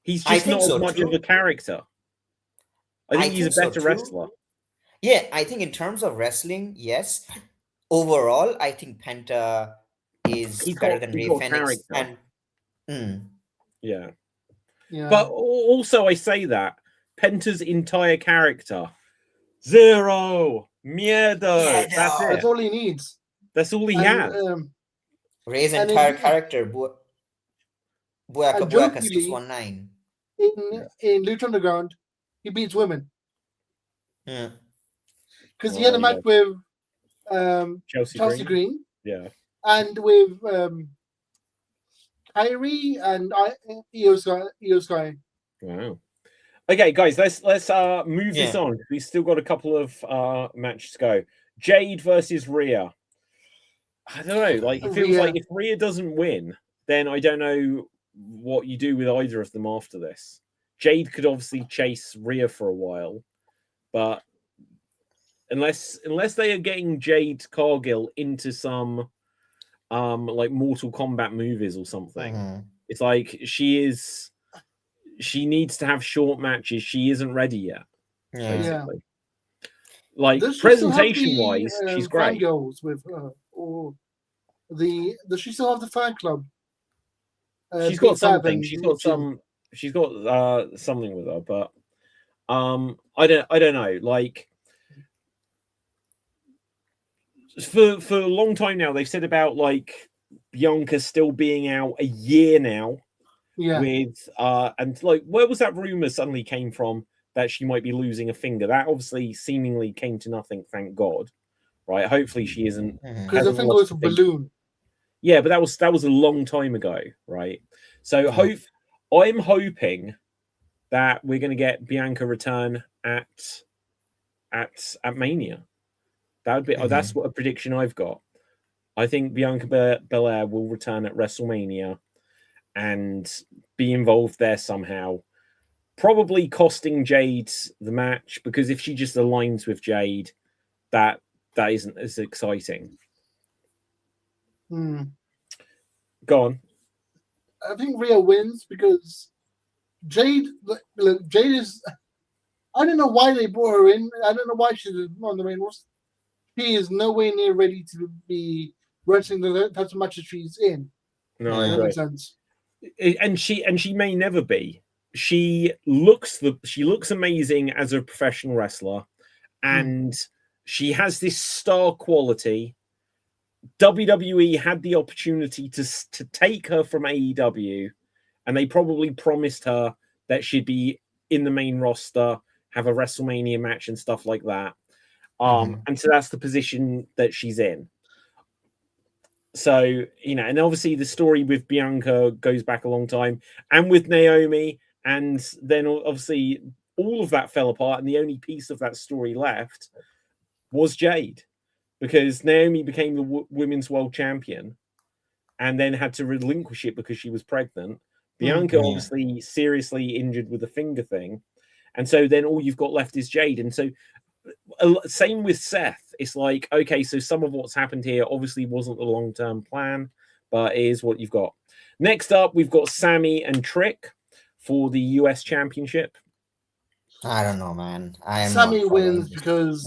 he's just not so as much too. of a character. I think he's a better wrestler. Yeah, I think in terms of wrestling, yes. Overall, I think Penta is better than Rey Fenix. Yeah. Yeah. But also, I say that Penta's entire character, zero, miedo. That's it. That's all he needs. That's all he has. Rey's entire character, Buaka 619. In Lucha Underground, he beats women. Yeah. Because he had a match with Chelsea Green. Yeah. And with Kyrie and Io Sky. Wow. Okay, guys, let's move this on. We've still got a couple of matches to go. Jade versus Rhea. I don't know. Like, it feels like if Rhea doesn't win, then I don't know what you do with either of them after this. Jade could obviously chase Rhea for a while, but unless they are getting Jade Cargill into some like Mortal Kombat movies or something, it's like she needs to have short matches. She isn't ready yet. Basically. Like presentation wise, she's great. Girls with her, or does she still have the fan club? She's got something. She's got something with her, but I don't know. Like for a long time now, they've said about like Bianca still being out a year now. Yeah. With and like, where was that rumor suddenly came from that she might be losing a finger? That obviously seemingly came to nothing, thank God. Right? Hopefully she isn't. Because the finger was a balloon. Yeah, but that was a long time ago, right? So I'm hoping that we're going to get Bianca return at Mania. That would be that's what a prediction I've got. I think Bianca Belair will return at WrestleMania and be involved there somehow. Probably costing Jade the match, because if she just aligns with Jade, that isn't as exciting. Go on. I think Rhea wins because Jade is. I don't know why they brought her in. I don't know why she's on the main roster. She is nowhere near ready to be wrestling the types of matches she's in. No, that makes sense. And she may never be. She looks amazing as a professional wrestler, and she has this star quality. WWE had the opportunity to take her from AEW, and they probably promised her that she'd be in the main roster, have a WrestleMania match and stuff like that. And so that's the position that she's in. So, and obviously the story with Bianca goes back a long time, and with Naomi, and then obviously all of that fell apart, and the only piece of that story left was Jade, because Naomi became the women's world champion and then had to relinquish it because she was pregnant. Bianca obviously seriously injured with the finger thing, and so then all you've got left is Jade. And so same with Seth. It's like, okay, so some of what's happened here obviously wasn't the long-term plan, but it is what you've got. Next up, we've got Sammy and Trick for the US Championship. I don't know, man. Sammy wins because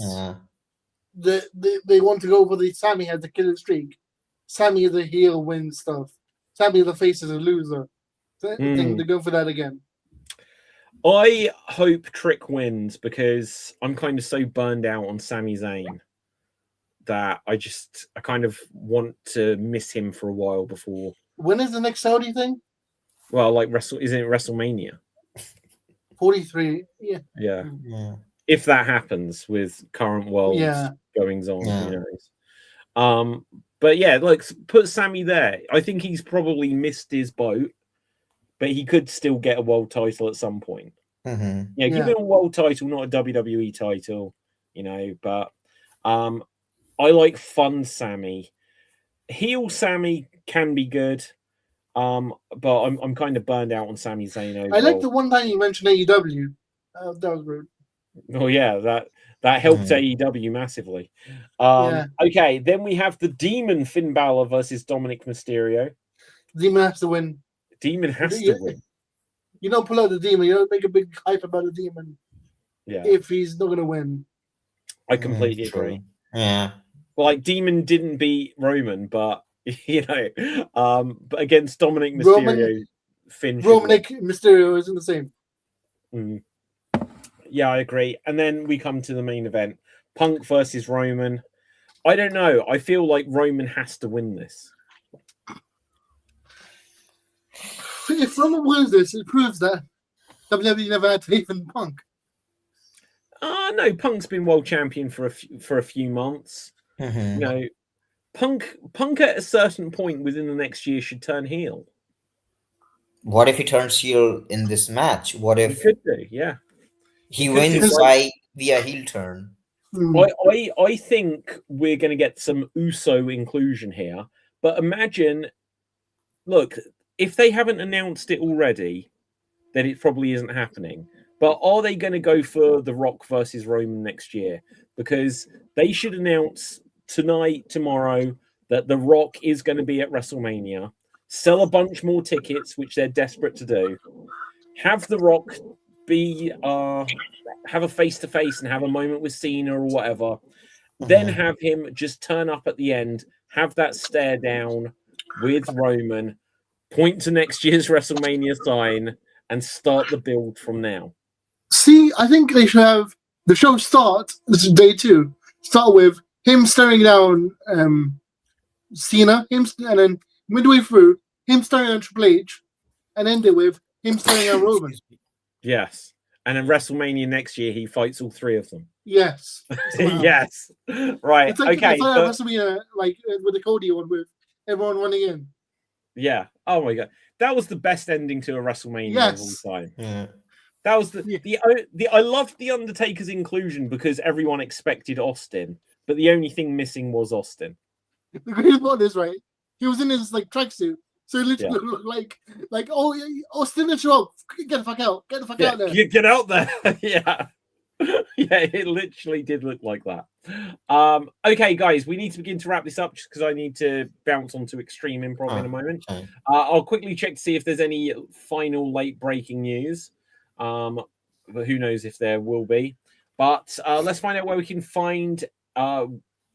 they want to go for the Sammy has the killer streak. Sammy the heel wins stuff. Sammy the face is a loser. I think they go for that again. I hope Trick wins because I'm kind of so burned out on Sami Zayn that I kind of want to miss him for a while before. When is the next Saudi thing? Well, like isn't it WrestleMania? 43. Yeah. If that happens with current world goings on, who knows? But yeah, like put Sammy there. I think he's probably missed his boat, but he could still get a world title at some point. Give him a world title, not a WWE title, but I like fun Sammy. Heel Sammy can be good, but I'm kind of burned out on Sami Zayn overall. I like the one time you mentioned AEW. That was rude. Oh yeah, that helped AEW massively. Okay, then we have the Demon Finn Balor versus Dominic Mysterio. Demon has to win. Demon has to win. You don't pull out the Demon. You don't make a big hype about the Demon. Yeah. If he's not going to win. I completely agree. Yeah. Like Demon didn't beat Roman, but but against Dominic Mysterio, Finn. Mysterio isn't the same. Yeah, I agree. And then we come to the main event: Punk versus Roman. I don't know. I feel like Roman has to win this. If Roman wins this, it proves that WWE never had faith in Punk. No, Punk's been world champion for a few months. Punk at a certain point within the next year should turn heel. What if he turns heel in this match? What if he could do? Yeah, he wins via heel turn. I think we're going to get some Uso inclusion here. But imagine, look, if they haven't announced it already, then it probably isn't happening. But are they going to go for The Rock versus Roman next year? Because they should announce tonight, tomorrow, that The Rock is going to be at WrestleMania. Sell a bunch more tickets, which they're desperate to do. Have The Rock be have a face-to-face and have a moment with Cena or whatever. Then have him just turn up at the end, have that stare down with Roman, point to next year's WrestleMania sign, and start the build from now. See, I think they should have the show start. This is day 2. Start with him staring down Cena, and then midway through, him starting on Triple H, and end it with him starting on Roman. Yes. And then WrestleMania next year, he fights all three of them. Yes. Yes. Right. It's like, okay. it's like WrestleMania, like with the Cody one, with everyone running in. Yeah. Oh my god, that was the best ending to a WrestleMania of all time. Yeah. That was the I loved the Undertaker's inclusion because everyone expected Austin, but the only thing missing was Austin. The greatest part is, right, he was in his like tracksuit, so he literally looked like oh Austin, let's show up, get the fuck out, get the fuck out there, Get out there. Yeah. Yeah, it literally did look like that. Okay, guys, we need to begin to wrap this up just because I need to bounce onto Extreme Improv in a moment. Okay. I'll quickly check to see if there's any final late breaking news. But who knows if there will be. But let's find out where we can find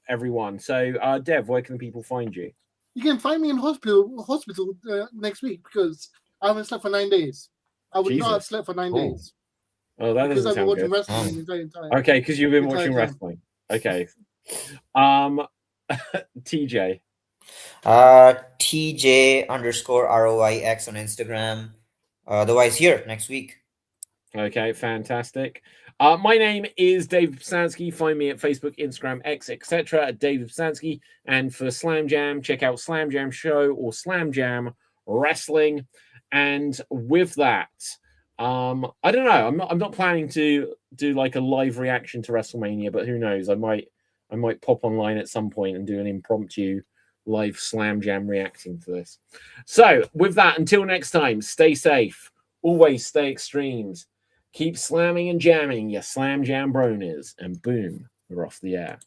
everyone. So, Dev, where can people find you? You can find me in hospital next week because I haven't slept for 9 days. I would not have slept for 9 days. Oh, that because doesn't I've been sound watching good. wrestling the entire time. Okay, because you've been The entire watching time. wrestling. Okay. TJ. TJ_ROYX on Instagram. Otherwise, here next week. Okay, fantastic. My name is David Psansky. Find me at Facebook, Instagram, X, etc. at David Psansky. And for Slam Jam, check out Slam Jam Show or Slam Jam Wrestling. And with that, I don't know. I'm not planning to do like a live reaction to WrestleMania, but who knows? I might pop online at some point and do an impromptu live Slam Jam reacting to this. So with that, until next time, stay safe. Always stay extremes. Keep slamming and jamming your Slam Jam bronies, and boom, we're off the air.